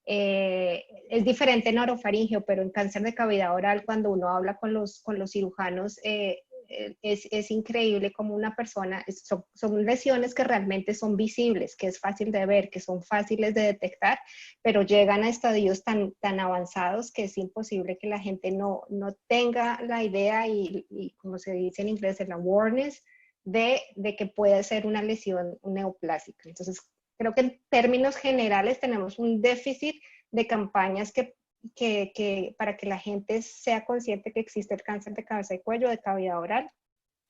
Es diferente en orofaringeo, pero en cáncer de cavidad oral, cuando uno habla con los cirujanos, es increíble como una persona, son lesiones que realmente son visibles, que es fácil de ver, que son fáciles de detectar, pero llegan a estadios tan avanzados que es imposible que la gente no tenga la idea y como se dice en inglés, el awareness de que puede ser una lesión neoplásica. Entonces, creo que en términos generales tenemos un déficit de campañas para que la gente sea consciente que existe el cáncer de cabeza y cuello, de cavidad oral,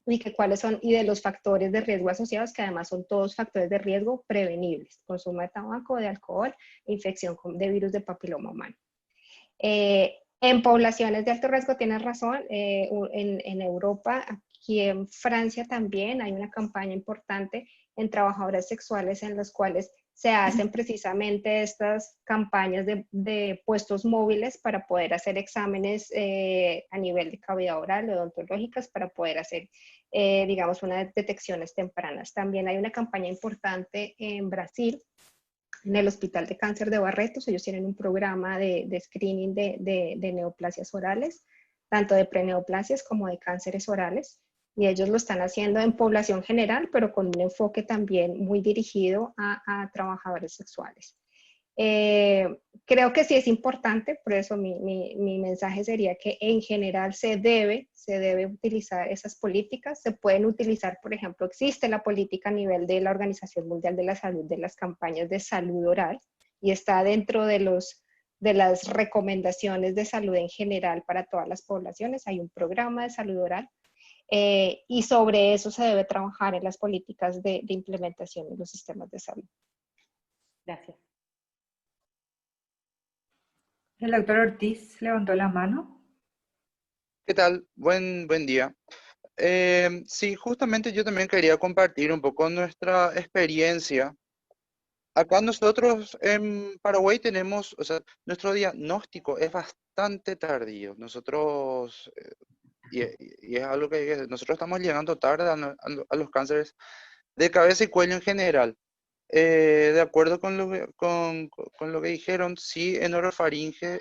y que cuáles son, y de los factores de riesgo asociados, que además son todos factores de riesgo prevenibles: consumo de tabaco, de alcohol, infección de virus de papiloma humano. En poblaciones de alto riesgo, tienes razón, en Europa, aquí en Francia también hay una campaña importante en trabajadoras sexuales en las cuales se hacen precisamente estas campañas de puestos móviles para poder hacer exámenes a nivel de cavidad oral, odontológicas, para poder hacer, digamos, unas detecciones tempranas. También hay una campaña importante en Brasil, en el Hospital de Cáncer de Barretos. Ellos tienen un programa de screening de neoplasias orales, tanto de preneoplasias como de cánceres orales, y ellos lo están haciendo en población general, pero con un enfoque también muy dirigido a trabajadores sexuales. Creo que sí es importante, por eso mi mensaje sería que en general se debe utilizar esas políticas. Se pueden utilizar, por ejemplo, existe la política a nivel de la Organización Mundial de la Salud de las campañas de salud oral y está dentro de las recomendaciones de salud en general para todas las poblaciones. Hay un programa de salud oral y sobre eso se debe trabajar en las políticas de implementación de los sistemas de salud. Gracias. El doctor Ortiz levantó la mano. ¿Qué tal? Buen día. Sí, justamente yo también quería compartir un poco nuestra experiencia. Acá nosotros en Paraguay tenemos, o sea, nuestro diagnóstico es bastante tardío. Nosotros, y es algo que nosotros estamos llegando tarde a los cánceres de cabeza y cuello en general. De acuerdo con lo que dijeron, sí, en orofaringe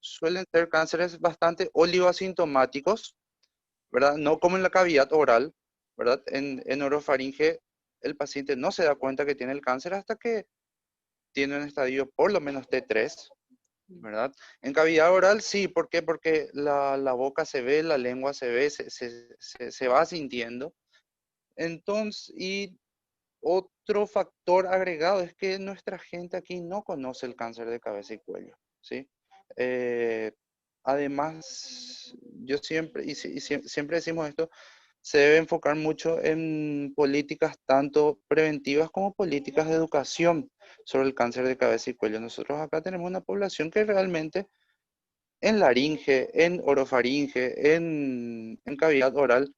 suelen ser cánceres bastante oligoasintomáticos, ¿verdad? No como en la cavidad oral, ¿verdad? En orofaringe el paciente no se da cuenta que tiene el cáncer hasta que tiene un estadio por lo menos T3, ¿verdad? En cavidad oral sí, ¿por qué? Porque la boca se ve, la lengua se ve, se va sintiendo. Entonces, y otro factor agregado es que nuestra gente aquí no conoce el cáncer de cabeza y cuello, ¿sí? Además, yo siempre, siempre decimos esto, se debe enfocar mucho en políticas tanto preventivas como políticas de educación sobre el cáncer de cabeza y cuello. Nosotros acá tenemos una población que realmente en laringe, en orofaringe, en cavidad oral,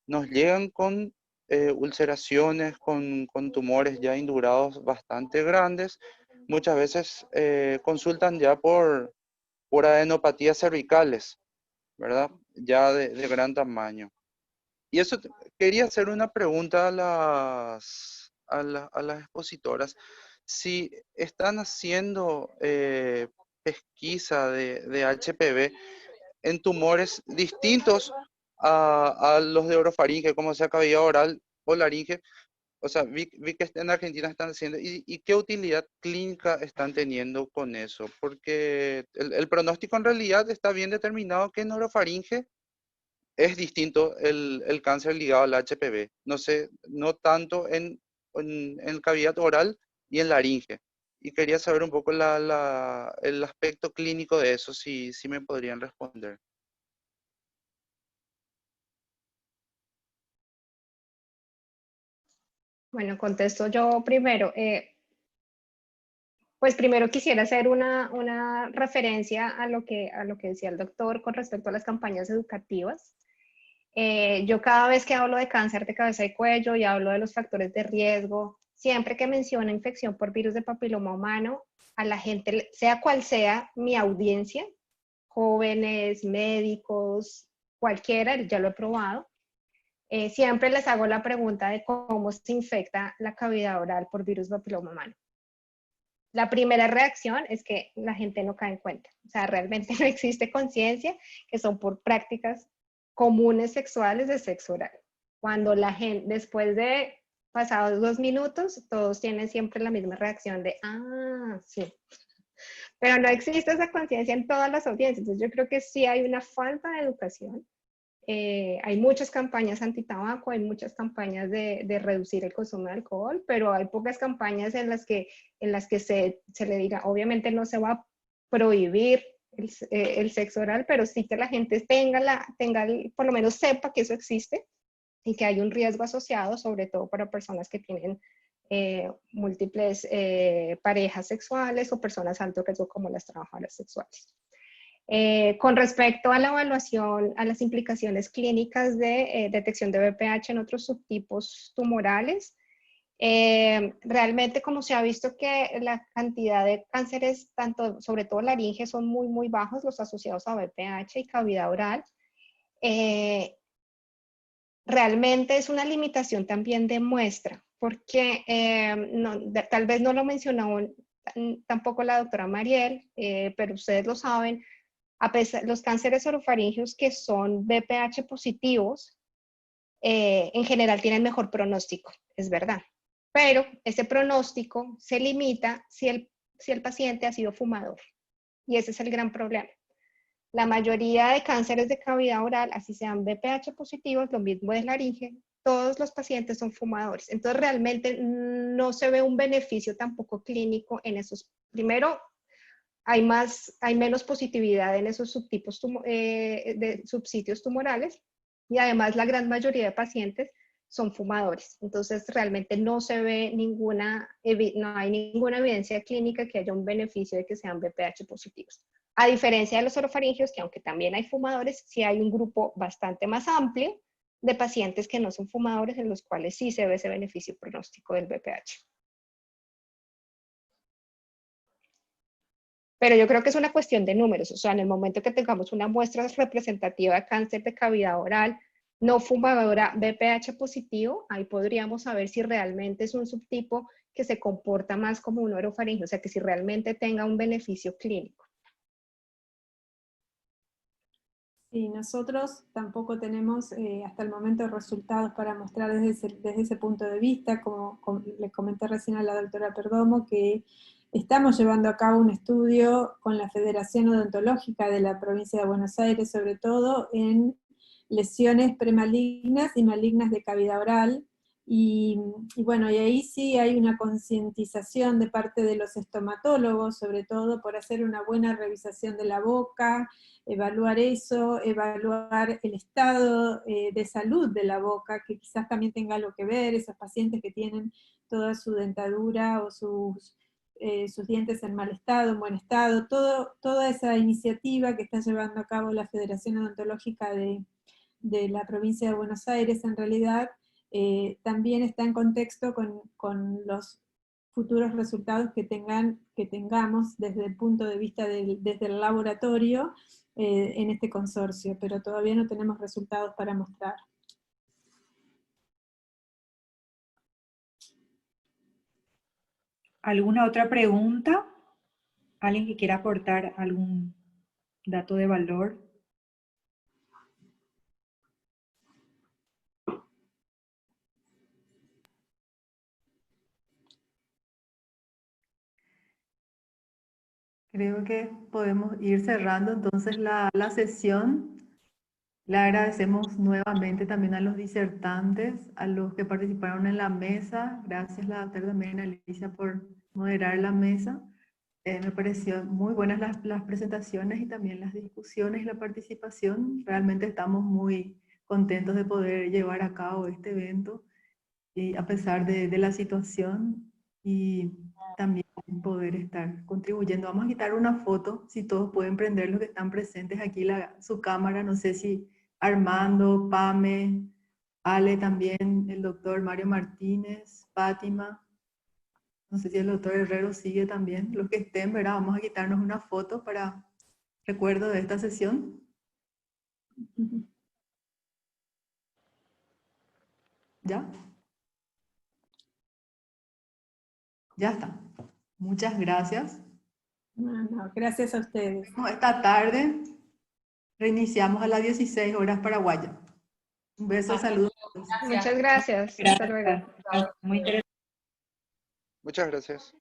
nos llegan con ulceraciones, con tumores ya indurados bastante grandes. Muchas veces consultan ya por adenopatías cervicales, ¿verdad? Ya de gran tamaño. Y eso, quería hacer una pregunta a las expositoras. Si están haciendo pesquisa de HPV en tumores distintos a los de orofaringe, como sea cavidad oral o laringe. O sea, vi que en Argentina están haciendo, y qué utilidad clínica están teniendo con eso, porque el pronóstico en realidad está bien determinado que en orofaringe es distinto el cáncer ligado al HPV. No sé, no tanto en cavidad oral y en laringe. Y quería saber un poco el aspecto clínico de eso, si me podrían responder. Bueno, contesto yo primero. Pues primero quisiera hacer una referencia a lo que decía el doctor con respecto a las campañas educativas. Yo cada vez que hablo de cáncer de cabeza y cuello y hablo de los factores de riesgo, siempre que menciono infección por virus de papiloma humano, a la gente, sea cual sea mi audiencia, jóvenes, médicos, cualquiera, ya lo he probado, siempre les hago la pregunta de cómo se infecta la cavidad oral por virus de papiloma humano. La primera reacción es que la gente no cae en cuenta. O sea, realmente no existe conciencia que son por prácticas comunes sexuales de sexo oral. Cuando la gente, después de pasados 2 minutos, todos tienen siempre la misma reacción de, ah, sí. Pero no existe esa conciencia en todas las audiencias. Entonces yo creo que sí hay una falta de educación. Hay muchas campañas antitabaco, hay muchas campañas de reducir el consumo de alcohol, pero hay pocas campañas en las que se le diga, obviamente no se va a prohibir el sexo oral, pero sí que la gente por lo menos sepa que eso existe y que hay un riesgo asociado, sobre todo para personas que tienen múltiples parejas sexuales o personas alto riesgo como las trabajadoras sexuales. Con respecto a la evaluación, a las implicaciones clínicas de detección de BPH en otros subtipos tumorales, realmente como se ha visto que la cantidad de cánceres, sobre todo laringe, son muy, muy bajos los asociados a BPH y cavidad oral. Realmente es una limitación también de muestra, porque tal vez no lo mencionó tampoco la doctora Mariel, pero ustedes lo saben, los cánceres orofaringeos que son BPH positivos, en general tienen mejor pronóstico, es verdad. Pero ese pronóstico se limita si el si el paciente ha sido fumador. Y ese es el gran problema. La mayoría de cánceres de cavidad oral, así sean BPH positivos, lo mismo es laringe, todos los pacientes son fumadores. Entonces realmente no se ve un beneficio tampoco clínico en esos. Primero, hay menos positividad en esos subtipos de subsitios tumorales, y además la gran mayoría de pacientes son fumadores. Entonces realmente no se ve no hay ninguna evidencia clínica que haya un beneficio de que sean BPH positivos. A diferencia de los orofaringeos, que aunque también hay fumadores, sí hay un grupo bastante más amplio de pacientes que no son fumadores, en los cuales sí se ve ese beneficio pronóstico del BPH. Pero yo creo que es una cuestión de números, o sea, en el momento que tengamos una muestra representativa de cáncer de cavidad oral, no fumadora, BPH positivo, ahí podríamos saber si realmente es un subtipo que se comporta más como un orofaringeo, o sea, que si realmente tenga un beneficio clínico. Sí, nosotros tampoco tenemos hasta el momento resultados para mostrar desde ese punto de vista, como le comenté recién a la doctora Perdomo, que estamos llevando a cabo un estudio con la Federación Odontológica de la provincia de Buenos Aires, sobre todo en lesiones premalignas y malignas de cavidad oral, y bueno, y ahí sí hay una concientización de parte de los estomatólogos, sobre todo por hacer una buena revisación de la boca, evaluar eso, evaluar el estado de salud de la boca, que quizás también tenga algo que ver, esos pacientes que tienen toda su dentadura o sus dientes en mal estado, en buen estado, toda esa iniciativa que está llevando a cabo la Federación Odontológica de la provincia de Buenos Aires, en realidad, también está en contexto con los futuros resultados que tengamos desde el punto de vista desde el laboratorio en este consorcio, pero todavía no tenemos resultados para mostrar. ¿Alguna otra pregunta? ¿Alguien que quiera aportar algún dato de valor? Creo que podemos ir cerrando entonces la sesión. Le agradecemos nuevamente también a los disertantes, a los que participaron en la mesa. Gracias la doctora también Alicia por moderar la mesa. Me pareció muy buenas las presentaciones y también las discusiones y la participación. Realmente estamos muy contentos de poder llevar a cabo este evento, y a pesar de la situación, y también poder estar contribuyendo. Vamos a quitar una foto, si todos pueden prender los que están presentes aquí su cámara. No sé si Armando, Pame, Ale también, el doctor Mario Martínez, Fátima. No sé si el doctor Herrero sigue también. Los que estén, ¿verdad? Vamos a quitarnos una foto para recuerdo de esta sesión. ¿Ya? Ya está. Muchas gracias. No, gracias a ustedes. Esta tarde reiniciamos a las 16 horas paraguaya. Un beso, saludos. Muchas gracias. Hasta luego. Muy interesante. Muchas gracias.